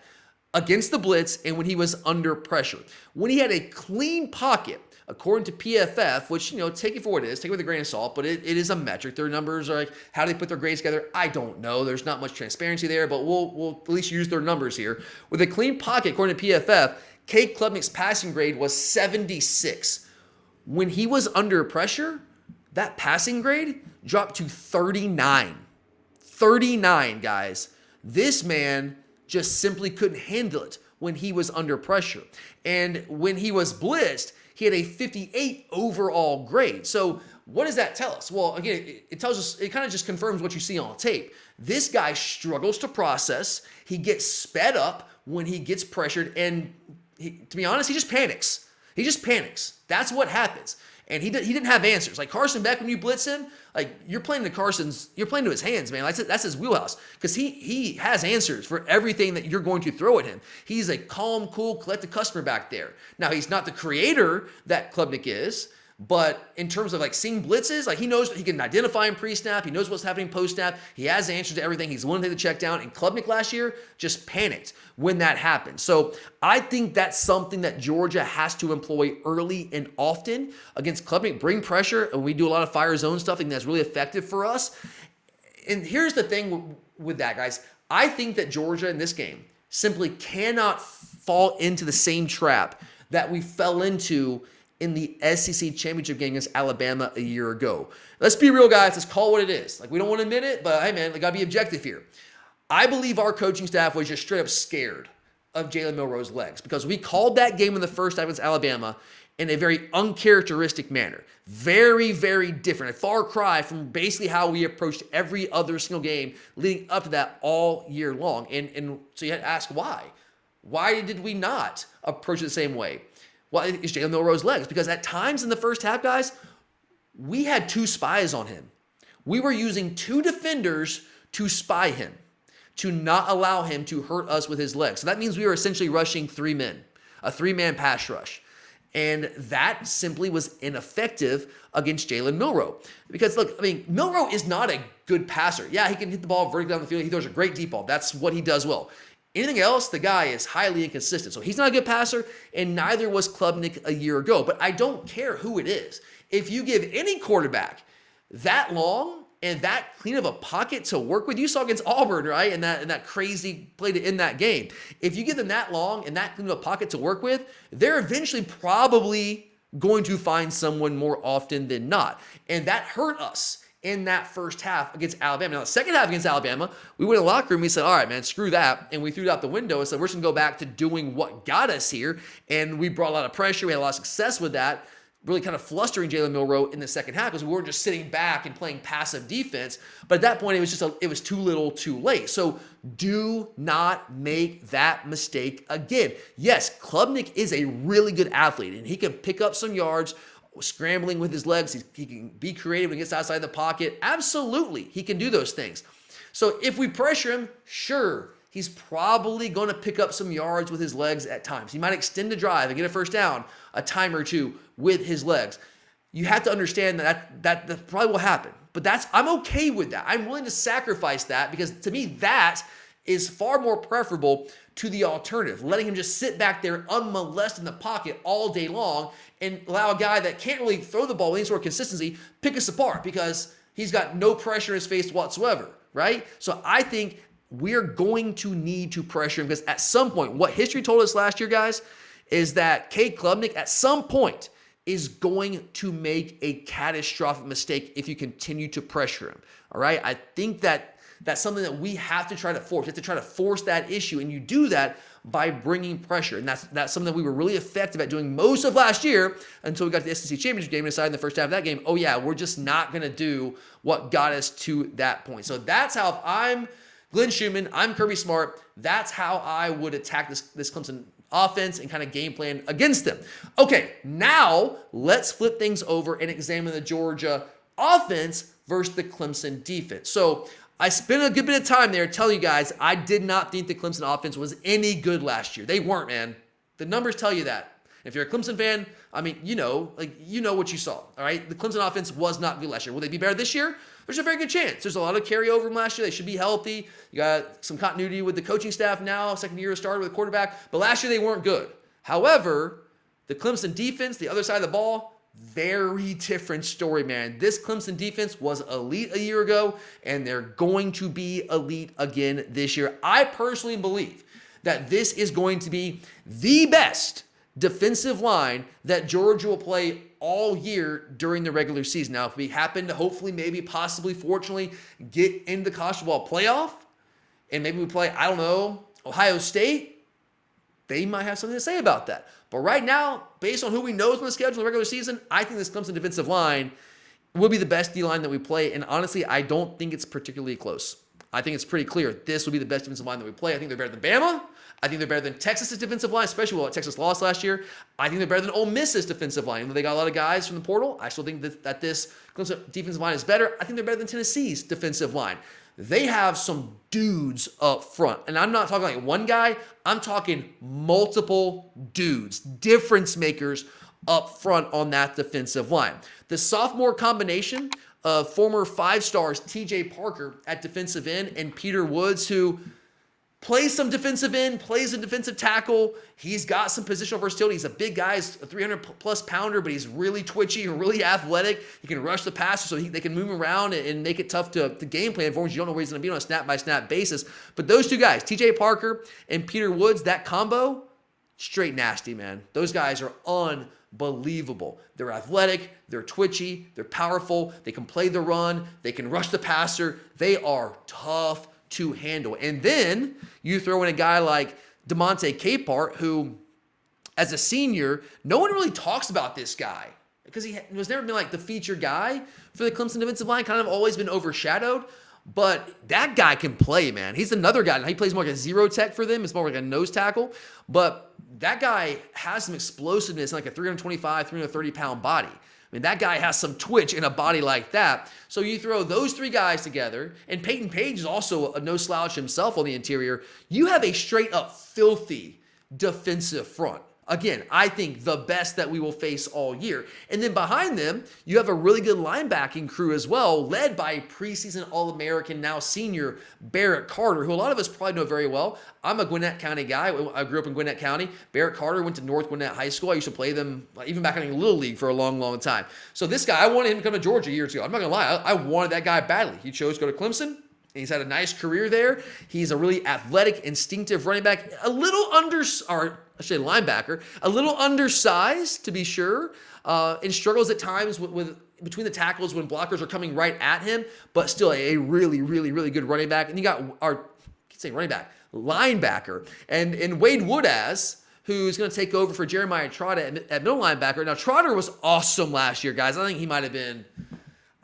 against the blitz and when he was under pressure. When he had a clean pocket, according to PFF, which, take it for what it is, take it with a grain of salt, but it is a metric. Their numbers are how do they put their grades together? I don't know. There's not much transparency there, but we'll at least use their numbers here. With a clean pocket, according to PFF, Cade Klubnik's passing grade was 76. When he was under pressure, that passing grade dropped to 39. 39, guys. This man just simply couldn't handle it when he was under pressure. And when he was blitzed, he had a 58 overall grade. So what does that tell us? Well, again, it tells us, it kind of just confirms what you see on tape. This guy struggles to process. He gets sped up when he gets pressured. And to be honest, he just panics. He just panics. That's what happens. And he didn't have answers. Like Carson Beck, when you blitz him, you're playing to his hands, man. That's his wheelhouse. Because he has answers for everything that you're going to throw at him. He's a calm, cool, collected customer back there. Now, he's not the creator that Klubnik is, but in terms of seeing blitzes, he knows he can identify him pre-snap. He knows what's happening post-snap. He has answers to everything. He's willing to take the check down. And Klubnik last year just panicked when that happened. So I think that's something that Georgia has to employ early and often against Klubnik. Bring pressure, and we do a lot of fire zone stuff, and that's really effective for us. And here's the thing with that, guys. I think that Georgia in this game simply cannot fall into the same trap that we fell into in the SEC championship game against Alabama a year ago. Let's be real, guys. Let's call it what it is. Like, we don't want to admit it, but hey, man, we got to be objective here. I believe our coaching staff was just straight up scared of Jalen Milroe's legs because we called that game in the first half against Alabama in a very uncharacteristic manner. Very, very different. A far cry from basically how we approached every other single game leading up to that all year long. And so you had to ask why. Why did we not approach it the same way? Well, it's Jalen Milroe's legs. Because at times in the first half, guys, we had 2 spies on him. We were using 2 defenders to spy him, to not allow him to hurt us with his legs. So that means we were essentially rushing 3 men, a 3-man pass rush. And that simply was ineffective against Jalen Milroe. Because, look, I mean, Milroe is not a good passer. Yeah, he can hit the ball vertically down the field. He throws a great deep ball. That's what he does well. Anything else, the guy is highly inconsistent. So he's not a good passer, and neither was Klubnik a year ago. But I don't care who it is. If you give any quarterback that long and that clean of a pocket to work with, you saw against Auburn, right? And that crazy play to end that game. If you give them that long and that clean of a pocket to work with, they're eventually probably going to find someone more often than not. And that hurt us in that first half against Alabama. Now, the second half against Alabama, we went in the locker room, we said, all right, man, screw that. And we threw it out the window and said, we're just going to go back to doing what got us here. And we brought a lot of pressure. We had a lot of success with that, really kind of flustering Jalen Milroe in the second half because we weren't just sitting back and playing passive defense. But at that point, it was too little too late. So do not make that mistake again. Yes, Klubnik is a really good athlete, and he can pick up some yards scrambling with his legs. He can be creative when he gets outside the pocket. Absolutely, he can do those things. So if we pressure him, sure, he's probably going to pick up some yards with his legs at times. He might extend the drive and get a first down a time or two with his legs. You have to understand that probably will happen. But I'm okay with that. I'm willing to sacrifice that because to me, that is far more preferable to the alternative, letting him just sit back there unmolested in the pocket all day long and allow a guy that can't really throw the ball with any sort of consistency pick us apart because he's got no pressure in his face whatsoever, right? So I think we're going to need to pressure him because at some point, what history told us last year, guys, is that Cade Klubnik at some point is going to make a catastrophic mistake if you continue to pressure him, all right? I think that's something that we have to try to force. We have to try to force that issue, and you do that by bringing pressure. And that's something that we were really effective at doing most of last year until we got to the SEC championship game and decided in the first half of that game, oh yeah, we're just not going to do what got us to that point. So that's how, if I'm Glenn Schumann, I'm Kirby Smart, that's how I would attack this Clemson offense and kind of game plan against them. Okay, now let's flip things over and examine the Georgia offense versus the Clemson defense. So I spent a good bit of time there telling you guys I did not think the Clemson offense was any good last year. They weren't, man. The numbers tell you that. If you're a Clemson fan, I mean, you know what you saw, all right? The Clemson offense was not good last year. Will they be better this year? There's a very good chance. There's a lot of carryover from last year. They should be healthy. You got some continuity with the coaching staff now, second year started with a quarterback. But last year they weren't good. However, the Clemson defense, the other side of the ball, very different story, man. This Clemson defense was elite a year ago, and they're going to be elite again this year. I personally believe that this is going to be the best defensive line that Georgia will play all year during the regular season. Now, if we happen to hopefully, maybe, possibly, fortunately, get into the college football playoff, and maybe we play, I don't know, Ohio State, they might have something to say about that. But right now, based on who we know is on the schedule in the regular season, I think this Clemson defensive line will be the best D-line that we play. And honestly, I don't think it's particularly close. I think it's pretty clear this will be the best defensive line that we play. I think they're better than Bama. I think they're better than Texas's defensive line, especially what Texas lost last year. I think they're better than Ole Miss's defensive line. Even though they got a lot of guys from the portal, I still think that this Clemson defensive line is better. I think they're better than Tennessee's defensive line. They have some dudes up front. And I'm not talking like one guy. I'm talking multiple dudes, difference makers up front on that defensive line. The sophomore combination of former 5-stars TJ Parker at defensive end and Peter Woods, who plays some defensive end, plays a defensive tackle. He's got some positional versatility. He's a big guy. He's a 300-plus pounder, but he's really twitchy and really athletic. He can rush the passer, so they can move around and make it tough to game plan for him. You don't know where he's going to be on a snap-by-snap basis. But those two guys, TJ Parker and Peter Woods, that combo, straight nasty, man. Those guys are unbelievable. They're athletic, they're twitchy, they're powerful, they can play the run, they can rush the passer. They are tough to handle. And then you throw in a guy like DeMonte Capehart, who, as a senior, no one really talks about this guy because he was never been like the featured guy for the Clemson defensive line, kind of always been overshadowed. But that guy can play, man. He's another guy. He plays more like a zero tech for them. It's more like a nose tackle. But that guy has some explosiveness in like a 325, 330-pound body. I mean, that guy has some twitch in a body like that. So you throw those three guys together, and Peyton Page is also a no slouch himself on the interior. You have a straight-up filthy defensive front. Again, I think the best that we will face all year. And then behind them, you have a really good linebacking crew as well, led by preseason All-American, now senior Barrett Carter, who a lot of us probably know very well. I'm a Gwinnett County guy. I grew up in Gwinnett County. Barrett Carter went to North Gwinnett High School. I used to play them even back in Little League for a long, long time. So this guy, I wanted him to come to Georgia years ago. I'm not going to lie. I wanted that guy badly. He chose to go to Clemson. He's had a nice career there. He's a really athletic, instinctive running back, linebacker, a little undersized to be sure, and struggles at times with between the tackles when blockers are coming right at him, but still a really, really, really good running back. And you got linebacker, and Wade Woodaz, who's going to take over for Jeremiah Trotter at middle linebacker. Now, Trotter was awesome last year, guys. I think he might have been,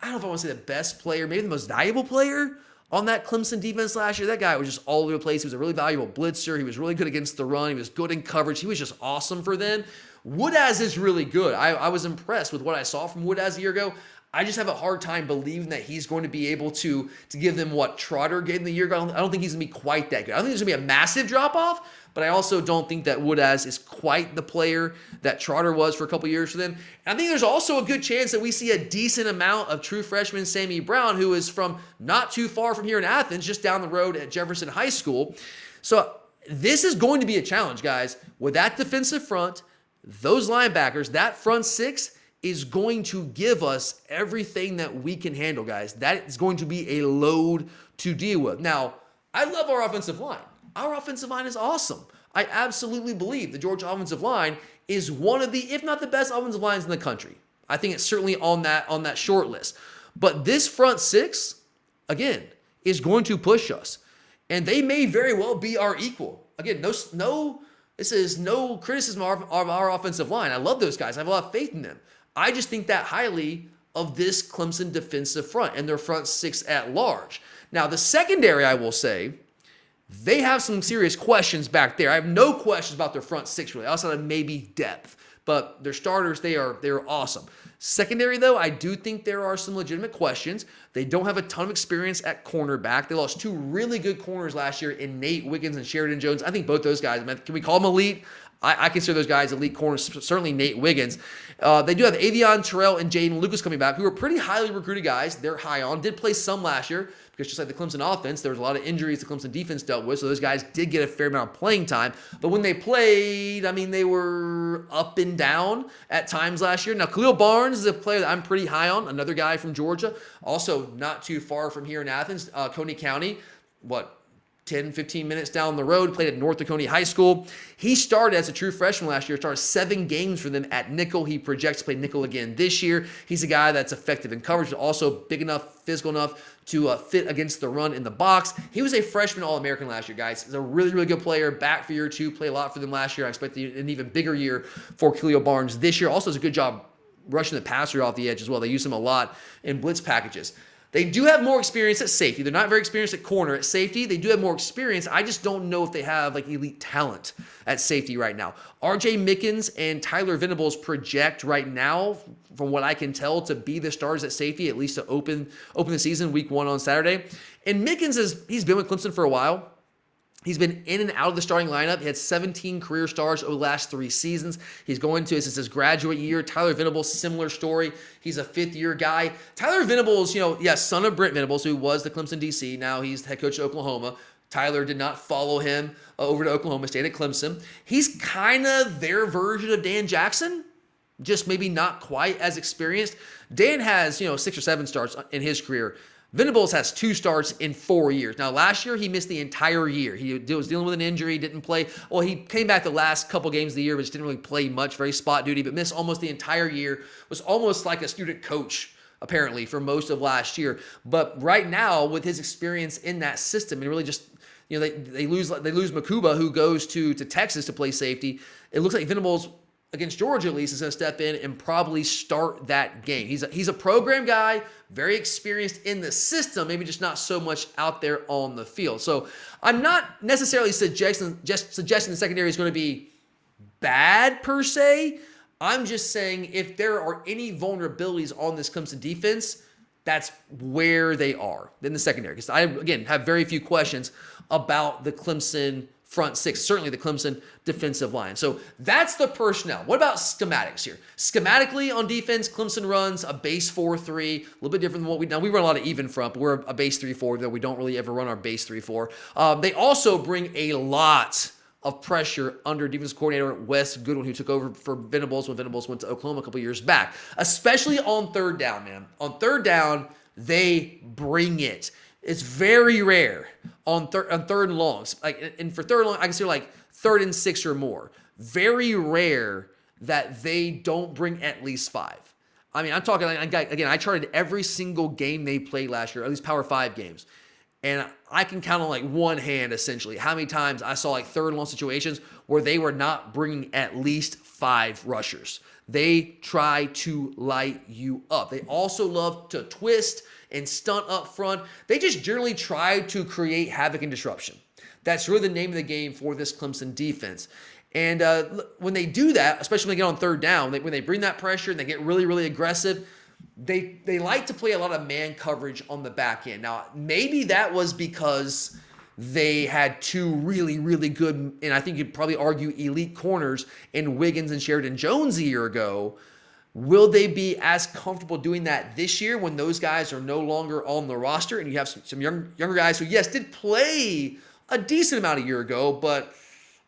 I don't know if I want to say the best player, maybe the most valuable player on that Clemson defense last year. That guy was just all over the place. He was a really valuable blitzer. He was really good against the run. He was good in coverage. He was just awesome for them. Woodaz is really good. I was impressed with what I saw from Woodaz a year ago. I just have a hard time believing that he's going to be able to give them what Trotter gave them the year ago. I don't think he's going to be quite that good. I don't think there's going to be a massive drop-off, but I also don't think that Woodaz is quite the player that Trotter was for a couple years for them. And I think there's also a good chance that we see a decent amount of true freshman Sammy Brown, who is from not too far from here in Athens, just down the road at Jefferson High School. So this is going to be a challenge, guys. With that defensive front, those linebackers, that front six is going to give us everything that we can handle, guys. That is going to be a load to deal with. Now, I love our offensive line. Our offensive line is awesome. I absolutely believe the Georgia offensive line is one of the, if not the best offensive lines in the country. I think it's certainly on that short list. But this front six, again, is going to push us. And they may very well be our equal. Again, this is no criticism of our offensive line. I love those guys. I have a lot of faith in them. I just think that highly of this Clemson defensive front and their front six at large. Now, the secondary, I will say, they have some serious questions back there. I have no questions about their front six, really, outside of maybe depth. But their starters, they're awesome. Secondary, though, I do think there are some legitimate questions. They don't have a ton of experience at cornerback. They lost two really good corners last year in Nate Wiggins and Sheridan Jones. I think both those guys, can we call them elite? I consider those guys elite corners, certainly Nate Wiggins. They do have Avion Terrell and Jaden Lucas coming back, who are pretty highly recruited guys. They're high on. Did play some last year because just like the Clemson offense, there was a lot of injuries the Clemson defense dealt with, so those guys did get a fair amount of playing time. But when they played, I mean, they were up and down at times last year. Now, Khalil Barnes is a player that I'm pretty high on, another guy from Georgia, also not too far from here in Athens, Coney County. 10, 15 minutes down the road, played at North Dakota High School. He started as a true freshman last year, started 7 games for them at nickel. He projects to play nickel again this year. He's a guy that's effective in coverage, but also big enough, physical enough to fit against the run in the box. He was a freshman All-American last year, guys. He's a really, really good player, back for year 2, played a lot for them last year. I expect an even bigger year for Khalil Barnes this year. Also does a good job rushing the passer off the edge as well. They use him a lot in blitz packages. They do have more experience at safety. They're not very experienced at corner. At safety, they do have more experience. I just don't know if they have elite talent at safety right now. RJ Mickens and Tyler Venables project right now, from what I can tell, to be the stars at safety, at least to open the season week 1 on Saturday. And Mickens he's been with Clemson for a while. He's been in and out of the starting lineup. He had 17 career stars over the last 3 seasons. He's going to his graduate year. Tyler Venables, similar story. He's a 5th-year guy. Tyler Venables, son of Brent Venables, who was the Clemson DC. Now he's the head coach of Oklahoma. Tyler did not follow him over to Oklahoma State at Clemson. He's kind of their version of Dan Jackson, just maybe not quite as experienced. Dan has, 6 or 7 starts in his career. Venables has 2 starts in 4 years. Now, last year, he missed the entire year. He was dealing with an injury, didn't play. Well, he came back the last couple games of the year, but just didn't really play much, very spot duty, but missed almost the entire year. Was almost like a student coach, apparently, for most of last year. But right now, with his experience in that system, and really just, they lose Makuba, who goes to Texas to play safety. It looks like Venables, against Georgia at least, is going to step in and probably start that game. He's a program guy, very experienced in the system, maybe just not so much out there on the field. So I'm not necessarily suggesting the secondary is going to be bad per se. I'm just saying if there are any vulnerabilities on this Clemson defense, that's where they are in the secondary. Because I, again, have very few questions about the Clemson front six, certainly the Clemson defensive line. So that's the personnel. What about schematics here? Schematically on defense, Clemson runs a base 4-3, a little bit different than what we run a lot of even front, but we're a base 3-4, though we don't really ever run our base 3-4. They also bring a lot of pressure under defensive coordinator Wes Goodwin, who took over for Venables when Venables went to Oklahoma a couple years back, especially on third down, man. On third down, they bring it. It's very rare on third and longs. And for third and long, I consider like 3rd and 6 or more. Very rare that they don't bring at least 5. I mean, I'm talking, again, I charted every single game they played last year, at least Power 5 games. And I can count on like one hand, essentially, how many times I saw like 3rd and long situations where they were not bringing at least 5 rushers. They try to light you up. They also love to twist and stunt up front. They just generally try to create havoc and disruption. That's really the name of the game for this Clemson defense. And when they do that, especially when they get on third down, when they bring that pressure and they get really, really aggressive, they like to play a lot of man coverage on the back end. Now, maybe that was because they had 2 really, really good, and I think you'd probably argue elite corners in Wiggins and Sheridan Jones a year ago. Will they be as comfortable doing that this year when those guys are no longer on the roster and you have some younger guys who, yes, did play a decent amount a year ago, but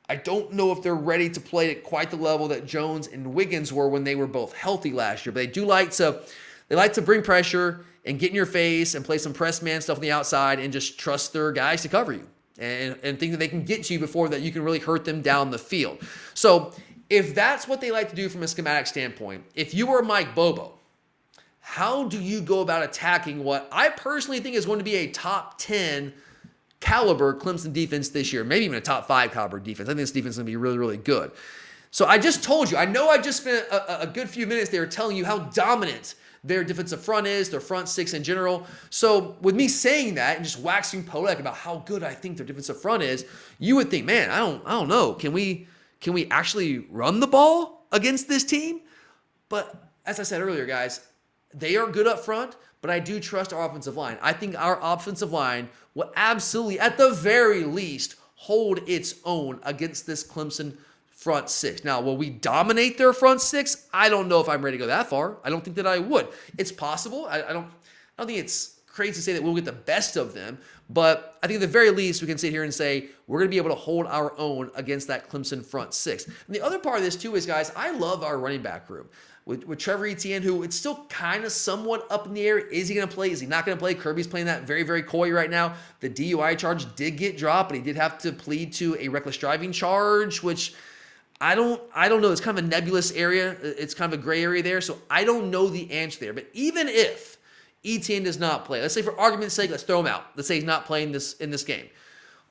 I don't know if they're ready to play at quite the level that Jones and Wiggins were when they were both healthy last year. But they do like to bring pressure and get in your face and play some press man stuff on the outside and just trust their guys to cover you and think that they can get to you before that you can really hurt them down the field. So if that's what they like to do from a schematic standpoint, if you were Mike Bobo, how do you go about attacking what I personally think is going to be a top 10 caliber Clemson defense this year, maybe even a top 5 caliber defense? I think this defense is going to be really, really good. So I just told you, I know I just spent a good few minutes there telling you how dominant their defensive front is, their front 6 in general. So with me saying that and just waxing poetic about how good I think their defensive front is, you would think, man, I don't know. Can we actually run the ball against this team? But as I said earlier, guys, they are good up front, but I do trust our offensive line. I think our offensive line will absolutely, at the very least, hold its own against this Clemson front 6. Now, will we dominate their front 6? I don't know if I'm ready to go that far. I don't think that I would. It's possible. I don't think it's crazy to say that we'll get the best of them, but I think at the very least we can sit here and say we're going to be able to hold our own against that Clemson front 6. And the other part of this too is, guys, I love our running back room. With Trevor Etienne, who it's still kind of somewhat up in the air. Is he going to play? Is he not going to play? Kirby's playing that very, very coy right now. The DUI charge did get dropped, but he did have to plead to a reckless driving charge, which I don't know. It's kind of a nebulous area. It's kind of a gray area there. So I don't know the answer there. But even if Etienne does not play, let's say for argument's sake, let's throw him out. Let's say he's not playing in this game.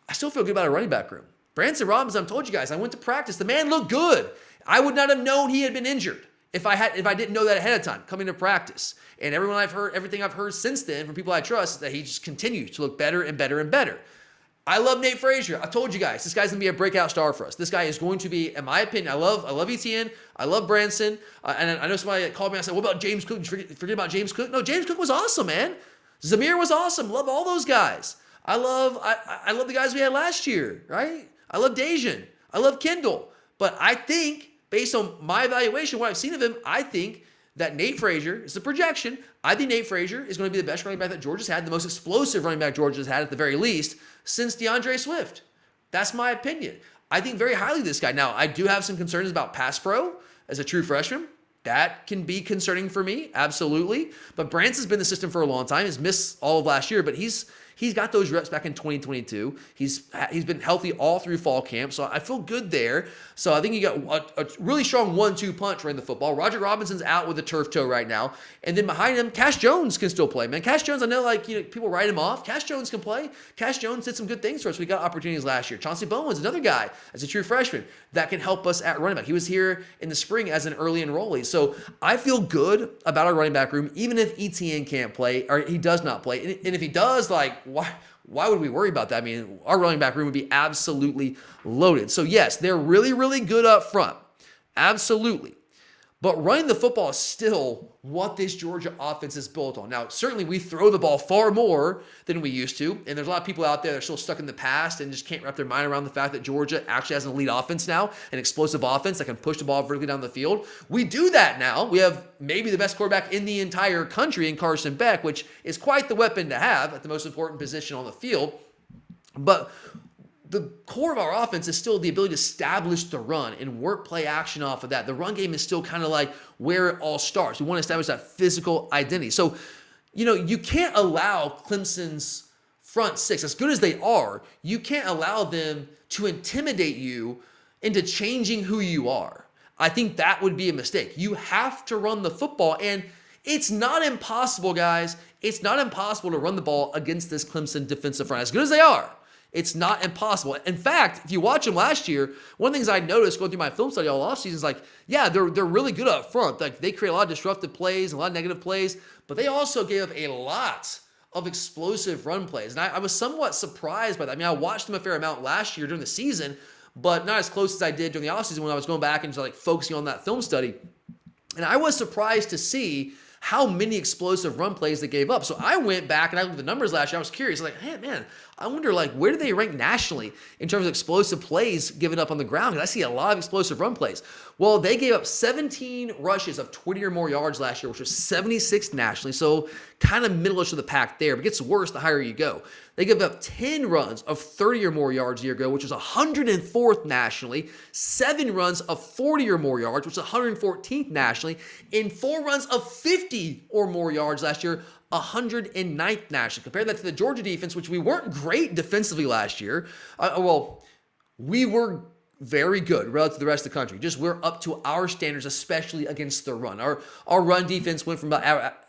I still feel good about our running back room. Branson Robinson, I've told you guys, I went to practice. The man looked good. I would not have known he had been injured if I didn't know that ahead of time coming to practice. And everything I've heard since then from people I trust is that he just continues to look better and better and better. I love Nate Frazier. I told you guys, this guy's going to be a breakout star for us. This guy is going to be, in my opinion, I love Etienne. I love Branson. And I know somebody called me and said, what about James Cook? Did you forget about James Cook? No, James Cook was awesome, man. Zamir was awesome. Love all those guys. I love the guys we had last year, right? I love Dejan. I love Kendall. But I think, based on my evaluation, what I've seen of him, I think that Nate Frazier is a projection. I think Nate Frazier is going to be the best running back that Georgia's had, the most explosive running back Georgia's had at the very least since DeAndre Swift. That's my opinion. I think very highly of this guy. Now, I do have some concerns about pass pro as a true freshman. That can be concerning for me, absolutely. But Branson's been in the system for a long time. He's missed all of last year, but he's got those reps back in 2022. He's been healthy all through fall camp, so I feel good there. So I think you got a really strong 1-2 punch running the football. Roger Robinson's out with a turf toe right now, and then behind him, Cash Jones can still play. Man, Cash Jones, I know people write him off. Cash Jones can play. Cash Jones did some good things for us. We got opportunities last year. Chauncey Bowen's another guy as a true freshman that can help us at running back. He was here in the spring as an early enrollee. So I feel good about our running back room, even if ETN can't play or he does not play. And if he does, why would we worry about that? I mean, our running back room would be absolutely loaded. So yes, they're really, really good up front. Absolutely. But running the football is still what this Georgia offense is built on. Now, certainly we throw the ball far more than we used to. And there's a lot of people out there that are still stuck in the past and just can't wrap their mind around the fact that Georgia actually has an elite offense now, an explosive offense that can push the ball vertically down the field. We do that now. We have maybe the best quarterback in the entire country in Carson Beck, which is quite the weapon to have at the most important position on the field. But the core of our offense is still the ability to establish the run and work play action off of that. The run game is still kind of like where it all starts. We want to establish that physical identity. So, you can't allow Clemson's front six, as good as they are, you can't allow them to intimidate you into changing who you are. I think that would be a mistake. You have to run the football, and it's not impossible, guys. It's not impossible to run the ball against this Clemson defensive front, as good as they are. It's not impossible. In fact, if you watch them last year, one of the things I noticed going through my film study all offseason is they're really good up front. They create a lot of disruptive plays, a lot of negative plays, but they also gave up a lot of explosive run plays. And I was somewhat surprised by that. I mean, I watched them a fair amount last year during the season, but not as close as I did during the offseason when I was going back and just focusing on that film study. And I was surprised to see how many explosive run plays they gave up. So I went back and I looked at the numbers last year. I was curious, hey, man, I wonder where do they rank nationally in terms of explosive plays given up on the ground? Because I see a lot of explosive run plays. Well, they gave up 17 rushes of 20 or more yards last year, which was 76th nationally. So kind of middle-ish of the pack there. But it gets worse the higher you go. They gave up 10 runs of 30 or more yards a year ago, which was 104th nationally, 7 runs of 40 or more yards, which was 114th nationally, and 4 runs of 50 or more yards last year, 109th nationally. Compare that to the Georgia defense, which we weren't great defensively last year. We were very good relative to the rest of the country. Just we're up to our standards, especially against the run. Our run defense went from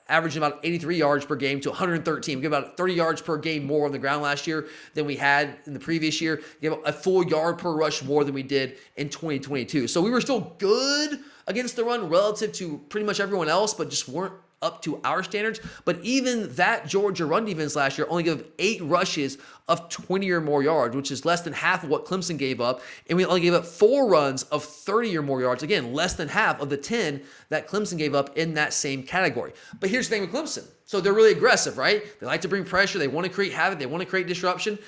averaging about 83 yards per game to 113. We gave about 30 yards per game more on the ground last year than we had in the previous year. We gave a full yard per rush more than we did in 2022. So we were still good against the run relative to pretty much everyone else, but just weren't up to our standards. But even that Georgia run defense last year only gave 8 rushes of 20 or more yards, which is less than half of what Clemson gave up. And we only gave up 4 runs of 30 or more yards. Again, less than half of the 10 that Clemson gave up in that same category. But here's the thing with Clemson. So they're really aggressive, right? They like to bring pressure. They want to create havoc. They want to create disruption.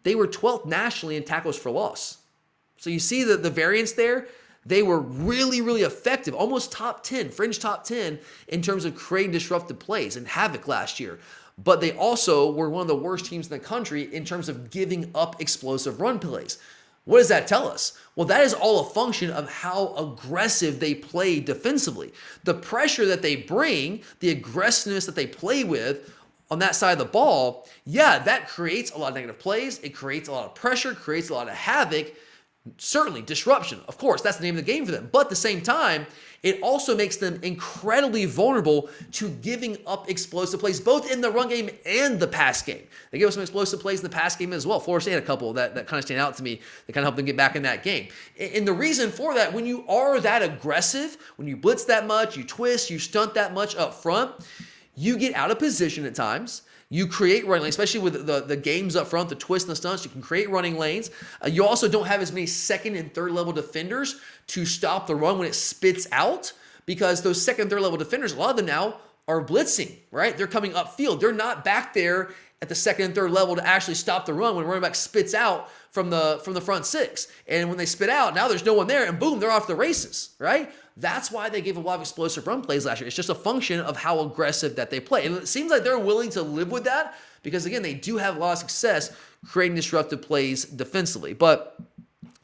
They were 12th nationally in tackles for loss. So you see the variance there. They were really, really effective, almost top 10, fringe top 10 in terms of creating disruptive plays and havoc last year. But they also were one of the worst teams in the country in terms of giving up explosive run plays. What does that tell us? Well, that is all a function of how aggressive they play defensively. The pressure that they bring, the aggressiveness that they play with on that side of the ball, that creates a lot of negative plays. It creates a lot of pressure, creates a lot of havoc. Certainly, disruption. Of course, that's the name of the game for them. But at the same time, it also makes them incredibly vulnerable to giving up explosive plays, both in the run game and the pass game. They gave us some explosive plays in the pass game as well. Florida State had a couple that kind of stand out to me. That kind of helped them get back in that game. And the reason for that, when you are that aggressive, when you blitz that much, you twist, you stunt that much up front, you get out of position at times. You create running lanes, especially with the games up front, the twists and the stunts. You can create running lanes. You also don't have as many second and third level defenders to stop the run when it spits out, because those second and third level defenders, a lot of them now are blitzing, right? They're coming upfield. They're not back there at the second and third level to actually stop the run when running back spits out from the front six. And when they spit out, now there's no one there, and boom, they're off the races, right? That's why they gave a lot of explosive run plays last year. It's just a function of how aggressive that they play. And it seems like they're willing to live with that because, again, they do have a lot of success creating disruptive plays defensively. But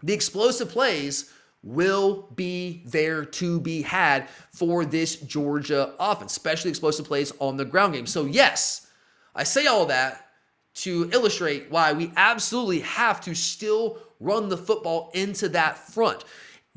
the explosive plays will be there to be had for this Georgia offense, especially explosive plays on the ground game. So yes, I say all that to illustrate why we absolutely have to still run the football into that front.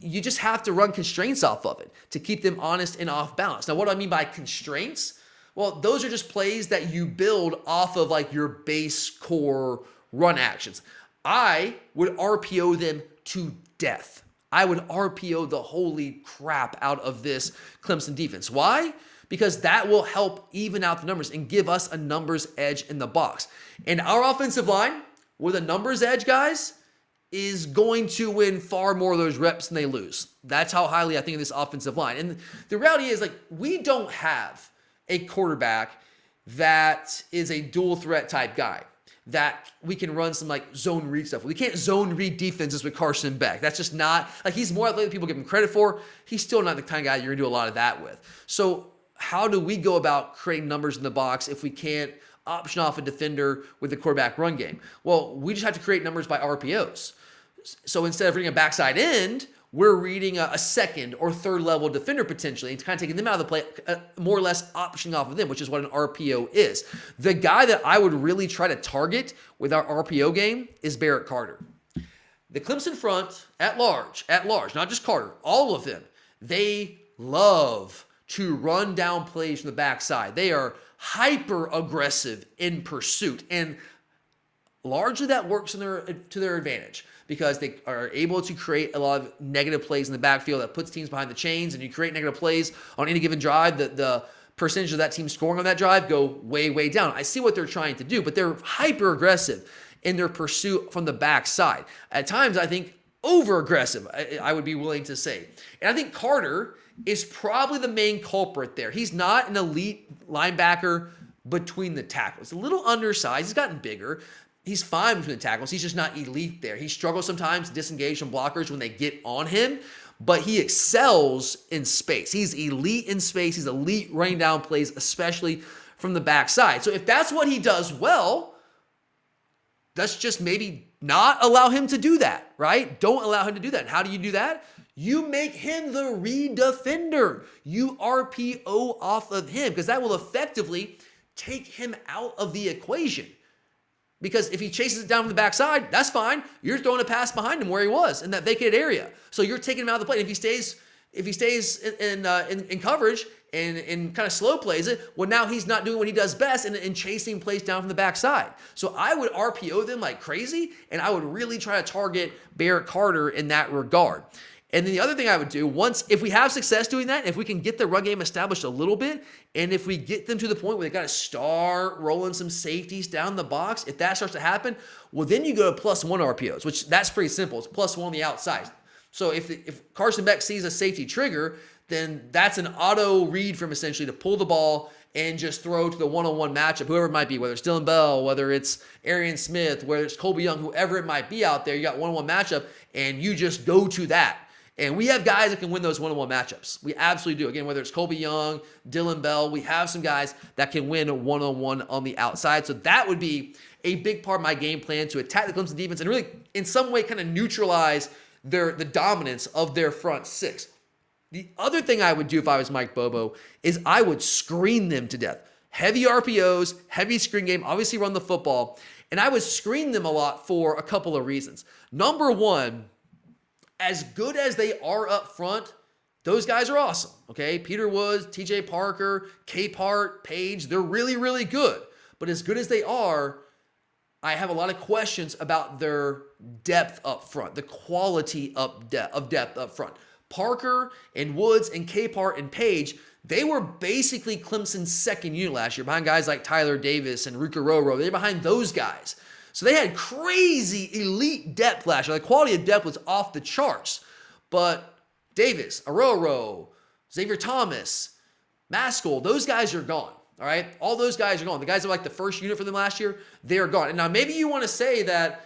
You just have to run constraints off of it to keep them honest and off balance. Now, what do I mean by constraints? Well, those are just plays that you build off of like your base core run actions. I would RPO them to death. I would RPO the holy crap out of this Clemson defense. Why? Because that will help even out the numbers and give us a numbers edge in the box. And our offensive line with a numbers edge, guys, is going to win far more of those reps than they lose. That's how highly I think of this offensive line. And the reality is, like, we don't have a quarterback that is a dual threat type guy that we can run some like zone read stuff. We can't zone read defenses with Carson Beck. That's just not, like, he's more athletic than people give him credit for. He's still not the kind of guy you're gonna do a lot of that with. So how do we go about creating numbers in the box if we can't option off a defender with the quarterback run game? Well, we just have to create numbers by RPOs. So instead of reading a backside end, we're reading a second or third level defender potentially and kind of taking them out of the play, more or less optioning off of them, which is what an RPO is. The guy that I would really try to target with our RPO game is Barrett Carter. The Clemson front at large, not just Carter, all of them, they love to run down plays from the backside. They are hyper aggressive in pursuit, and largely that works to their advantage because they are able to create a lot of negative plays in the backfield that puts teams behind the chains, and you create negative plays on any given drive, the percentage of that team scoring on that drive go way, way down. I see what they're trying to do, but they're hyper aggressive in their pursuit from the backside. At times, I think over aggressive, I would be willing to say. And I think Carter is probably the main culprit there. He's not an elite linebacker between the tackles. A little undersized. He's gotten bigger. He's fine between the tackles. He's just not elite there. He struggles sometimes to disengage from blockers when they get on him, but he excels in space. He's elite in space. He's elite running down plays, especially from the backside. So if that's what he does well, let's just maybe not allow him to do that, right? Don't allow him to do that. And how do you do that? You make him the read defender. You RPO off of him because that will effectively take him out of the equation. Because if he chases it down from the backside, that's fine. You're throwing a pass behind him where he was in that vacated area. So you're taking him out of the play. And if he stays in coverage and kind of slow plays it, well, now he's not doing what he does best in chasing plays down from the backside. So I would RPO them like crazy, and I would really try to target Barrett Carter in that regard. And then the other thing I would do, if we have success doing that, if we can get the run game established a little bit, and if we get them to the point where they got to start rolling some safeties down the box, if that starts to happen, well, then you go to +1 RPOs, which that's pretty simple. It's +1 on the outside. So if Carson Beck sees a safety trigger, then that's an auto read from essentially to pull the ball and just throw to the one-on-one matchup, whoever it might be, whether it's Dylan Bell, whether it's Arian Smith, whether it's Colby Young, whoever it might be out there, you got one-on-one matchup, and you just go to that. And we have guys that can win those one-on-one matchups. We absolutely do. Again, whether it's Colby Young, Dylan Bell, we have some guys that can win a one-on-one on the outside. So that would be a big part of my game plan to attack the Clemson defense and really, in some way, kind of neutralize the dominance of their front six. The other thing I would do if I was Mike Bobo is I would screen them to death. Heavy RPOs, heavy screen game, obviously run the football. And I would screen them a lot for a couple of reasons. Number one, as good as they are up front, those guys are awesome, okay? Peter Woods, TJ Parker, Capehart, Page, they're really, really good. But as good as they are, I have a lot of questions about their depth up front, the quality of depth up front. Parker and Woods and Capehart and Page, they were basically Clemson's second unit last year behind guys like Tyler Davis and Ruka Roro. They're behind those guys. So they had crazy elite depth last year. The quality of depth was off the charts. But Davis, Aroro, Xavier Thomas, Maskell, those guys are gone. All right? All those guys are gone. The guys that were like the first unit for them last year, they're gone. And now maybe you want to say that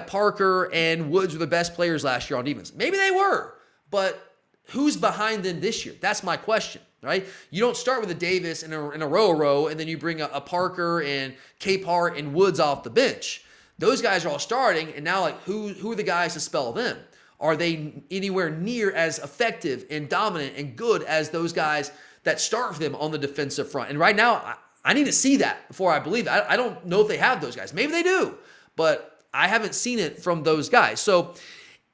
Parker and Woods were the best players last year on defense. Maybe they were. But who's behind them this year? That's my question. Right? You don't start with a Davis and a Roro, and then you bring a Parker and Capehart and Woods off the bench. Those guys are all starting, and now like who are the guys to spell them? are they anywhere near as effective and dominant and good as those guys that start for them on the defensive front? And right now, I need to see that before I believe it. I don't know if they have those guys. Maybe they do, but I haven't seen it from those guys. So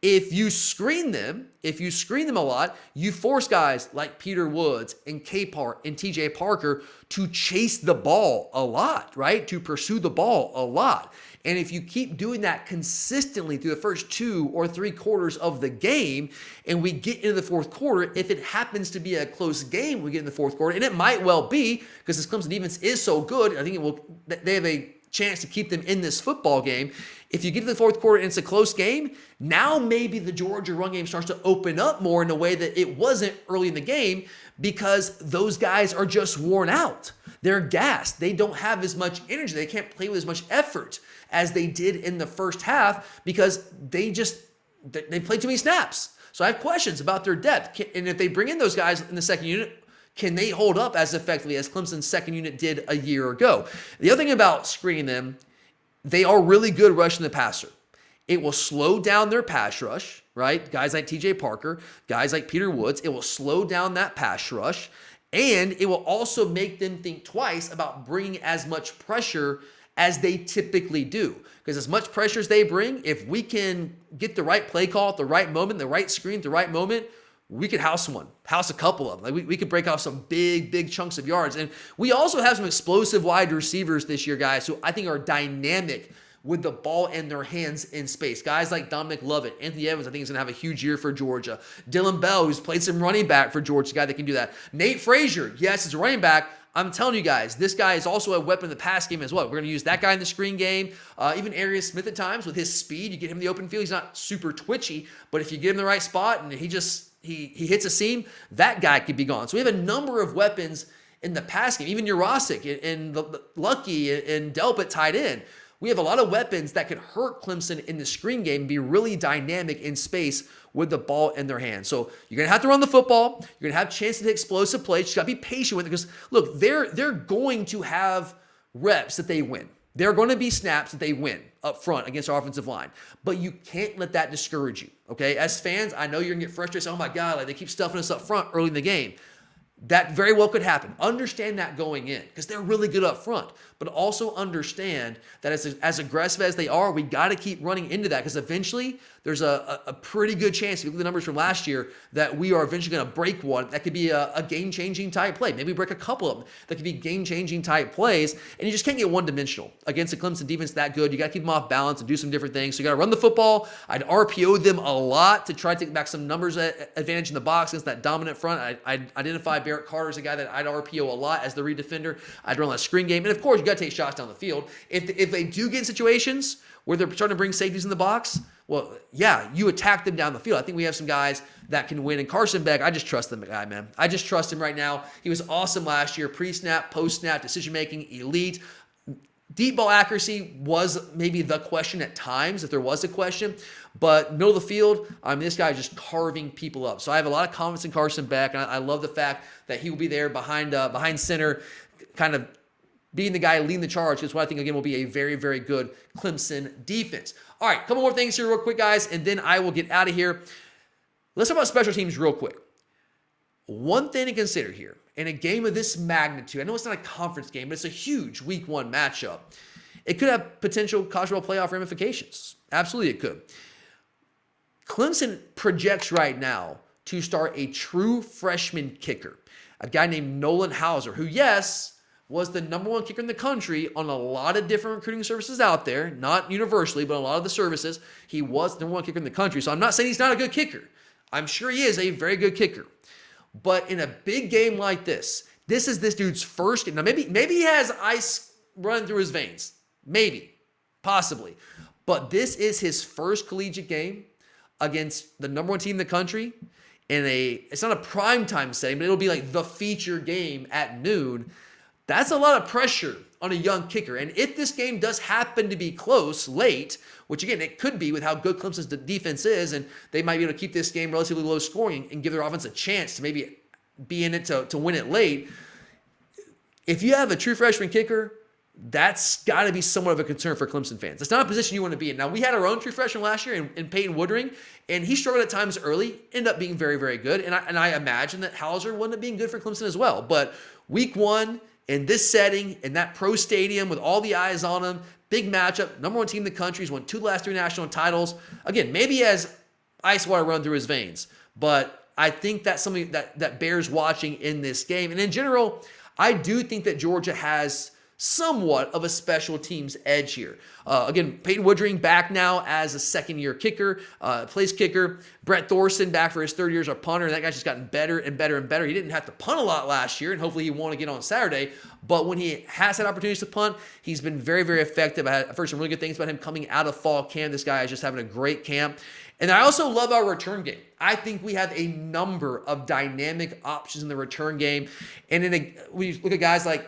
if you screen them a lot, you force guys like Peter Woods and K-Park and TJ Parker to chase the ball a lot, right? To pursue the ball a lot. And if you keep doing that consistently through the first 2 or 3 quarters of the game, and we get into the fourth quarter, if it happens to be a close game, we get in the fourth quarter, and it might well be, because this Clemson defense is so good, I think they have a chance to keep them in this football game. If you get to the fourth quarter and it's a close game, now maybe the Georgia run game starts to open up more in a way that it wasn't early in the game, because those guys are just worn out. They're gassed. They don't have as much energy. They can't play with as much effort as they did in the first half, because they played too many snaps. So I have questions about their depth. And if they bring in those guys in the second unit, can they hold up as effectively as Clemson's second unit did a year ago? The other thing about screening them, they are really good rushing the passer. It will slow down their pass rush, right? Guys like TJ Parker, guys like Peter Woods, it will slow down that pass rush, and it will also make them think twice about bringing as much pressure as they typically do. Because as much pressure as they bring, if we can get the right play call at the right moment, the right screen at the right moment, we could house a couple of them. Like we could break off some big chunks of yards. And we also have some explosive wide receivers this year, guys, who I think are dynamic with the ball in their hands in space. Guys like Dominic Lovett, Anthony Evans, I think is going to have a huge year for Georgia. Dylan Bell, who's played some running back for Georgia, a guy that can do that. Nate Frazier, yes, is a running back. I'm telling you guys, this guy is also a weapon in the pass game as well. We're going to use that guy in the screen game. Even Arius Smith at times with his speed. You get him in the open field. He's not super twitchy, but if you get him in the right spot and he hits a seam, that guy could be gone. So we have a number of weapons in the pass game. Even Urosic and Lucky and Delpit tied in. We have a lot of weapons that could hurt Clemson in the screen game and be really dynamic in space with the ball in their hands. So you're going to have to run the football. You're going to have chances to hit explosive plays. You just got to be patient with it, because, look, they're going to have reps that they win. There are going to be snaps that they win up front against our offensive line. But you can't let that discourage you, okay? As fans, I know you're going to get frustrated. Oh, my God, like they keep stuffing us up front early in the game. That very well could happen. Understand that going in, because they're really good up front. But also understand that as aggressive as they are, we got to keep running into that, because eventually there's a pretty good chance, if you look at the numbers from last year, that we are eventually going to break one. That could be a game-changing type play. Maybe we break a couple of them. That could be game-changing type plays, and you just can't get one-dimensional against a Clemson defense that good. You got to keep them off balance and do some different things. So you got to run the football. I'd RPO them a lot to try to take back some numbers advantage in the box against that dominant front. I'd identify Barrett Carter as a guy that I'd RPO a lot as the read defender. I'd run that screen game. And, of course, you got to take shots down the field. If they do get in situations where they're starting to bring safeties in the box, well, yeah, you attack them down the field. I think we have some guys that can win. And Carson Beck, I just trust the guy, man. I just trust him right now. He was awesome last year. Pre-snap, post-snap, decision-making, elite. Deep ball accuracy was maybe the question at times, if there was a question. But middle of the field, this guy is just carving people up. So I have a lot of confidence in Carson Beck, and I love the fact that he will be there behind center, kind of being the guy leading the charge. That's what I think, again, will be a very, very good Clemson defense. All right, a couple more things here real quick, guys, and then I will get out of here. Let's talk about special teams real quick. One thing to consider here, in a game of this magnitude, I know it's not a conference game, but it's a huge week one matchup. It could have potential college football playoff ramifications. Absolutely it could. Clemson projects right now to start a true freshman kicker, a guy named Nolan Hauser, who, yes, was the number one kicker in the country on a lot of different recruiting services out there, not universally, but a lot of the services. He was the number one kicker in the country. So I'm not saying he's not a good kicker. I'm sure he is a very good kicker. But in a big game like this is this dude's first game. Now, maybe he has ice running through his veins. Maybe. Possibly. But this is his first collegiate game against the number one team in the country it's not a primetime setting, but it'll be like the feature game at noon. That's a lot of pressure on a young kicker. And if this game does happen to be close late, which again, it could be with how good Clemson's defense is, and they might be able to keep this game relatively low scoring and give their offense a chance to maybe be in it to win it late. If you have a true freshman kicker, that's got to be somewhat of a concern for Clemson fans. It's not a position you want to be in. Now, we had our own true freshman last year in Peyton Woodring, and he struggled at times early, ended up being very, very good. And I imagine that Hauser would end up being good for Clemson as well. But week one, in this setting, in that pro stadium with all the eyes on him, big matchup, number one team in the country, he's won 2 of the last 3 national titles. Again, maybe he has ice water run through his veins, but I think that's something that bears watching in this game. And in general, I do think that Georgia has somewhat of a special teams edge here. Again, Peyton Woodring back now as a second-year kicker, place kicker. Brett Thorson back for his 3rd year as a punter, and that guy's just gotten better and better and better. He didn't have to punt a lot last year, and hopefully he won't again on Saturday. But when he has had opportunities to punt, he's been very, very effective. I've heard some really good things about him coming out of fall camp. This guy is just having a great camp. And I also love our return game. I think we have a number of dynamic options in the return game. And we look at guys like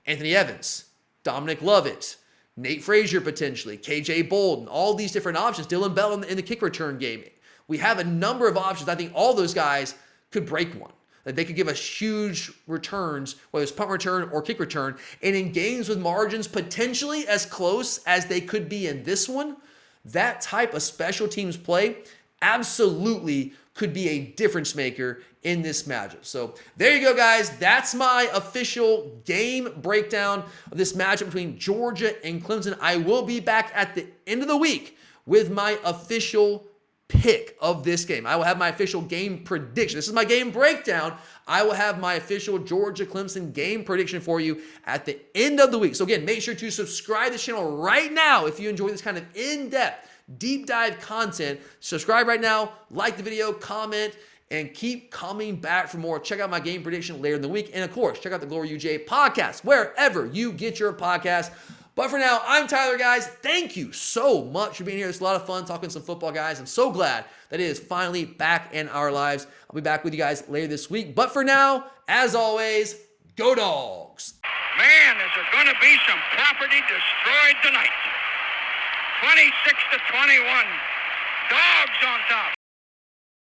Anthony Evans, Dominic Lovett, Nate Frazier potentially, KJ Bolden, all these different options, Dylan Bell in the kick return game. We have a number of options. I think all those guys could break one. That they could give us huge returns, whether it's punt return or kick return. And in games with margins potentially as close as they could be in this one, that type of special teams play absolutely could be a difference maker in this matchup. So there you go, guys. That's my official game breakdown of this matchup between Georgia and Clemson. I will be back at the end of the week with my official pick of this game. I will have my official game prediction. This is my game breakdown. I will have my official Georgia-Clemson game prediction for you at the end of the week. So again, make sure to subscribe to this channel right now if you enjoy this kind of in-depth, deep dive content. Subscribe right now, like the video, comment, and keep coming back for more. Check out my game prediction later in the week. And of course, check out the Glory UJ podcast, wherever you get your podcast. But for now, I'm Tyler, guys. Thank you so much for being here. It's a lot of fun talking some football, guys. I'm so glad that it is finally back in our lives. I'll be back with you guys later this week. But for now, as always, go Dogs. Man, is there going to be some property destroyed tonight. 26-21. Dogs on top.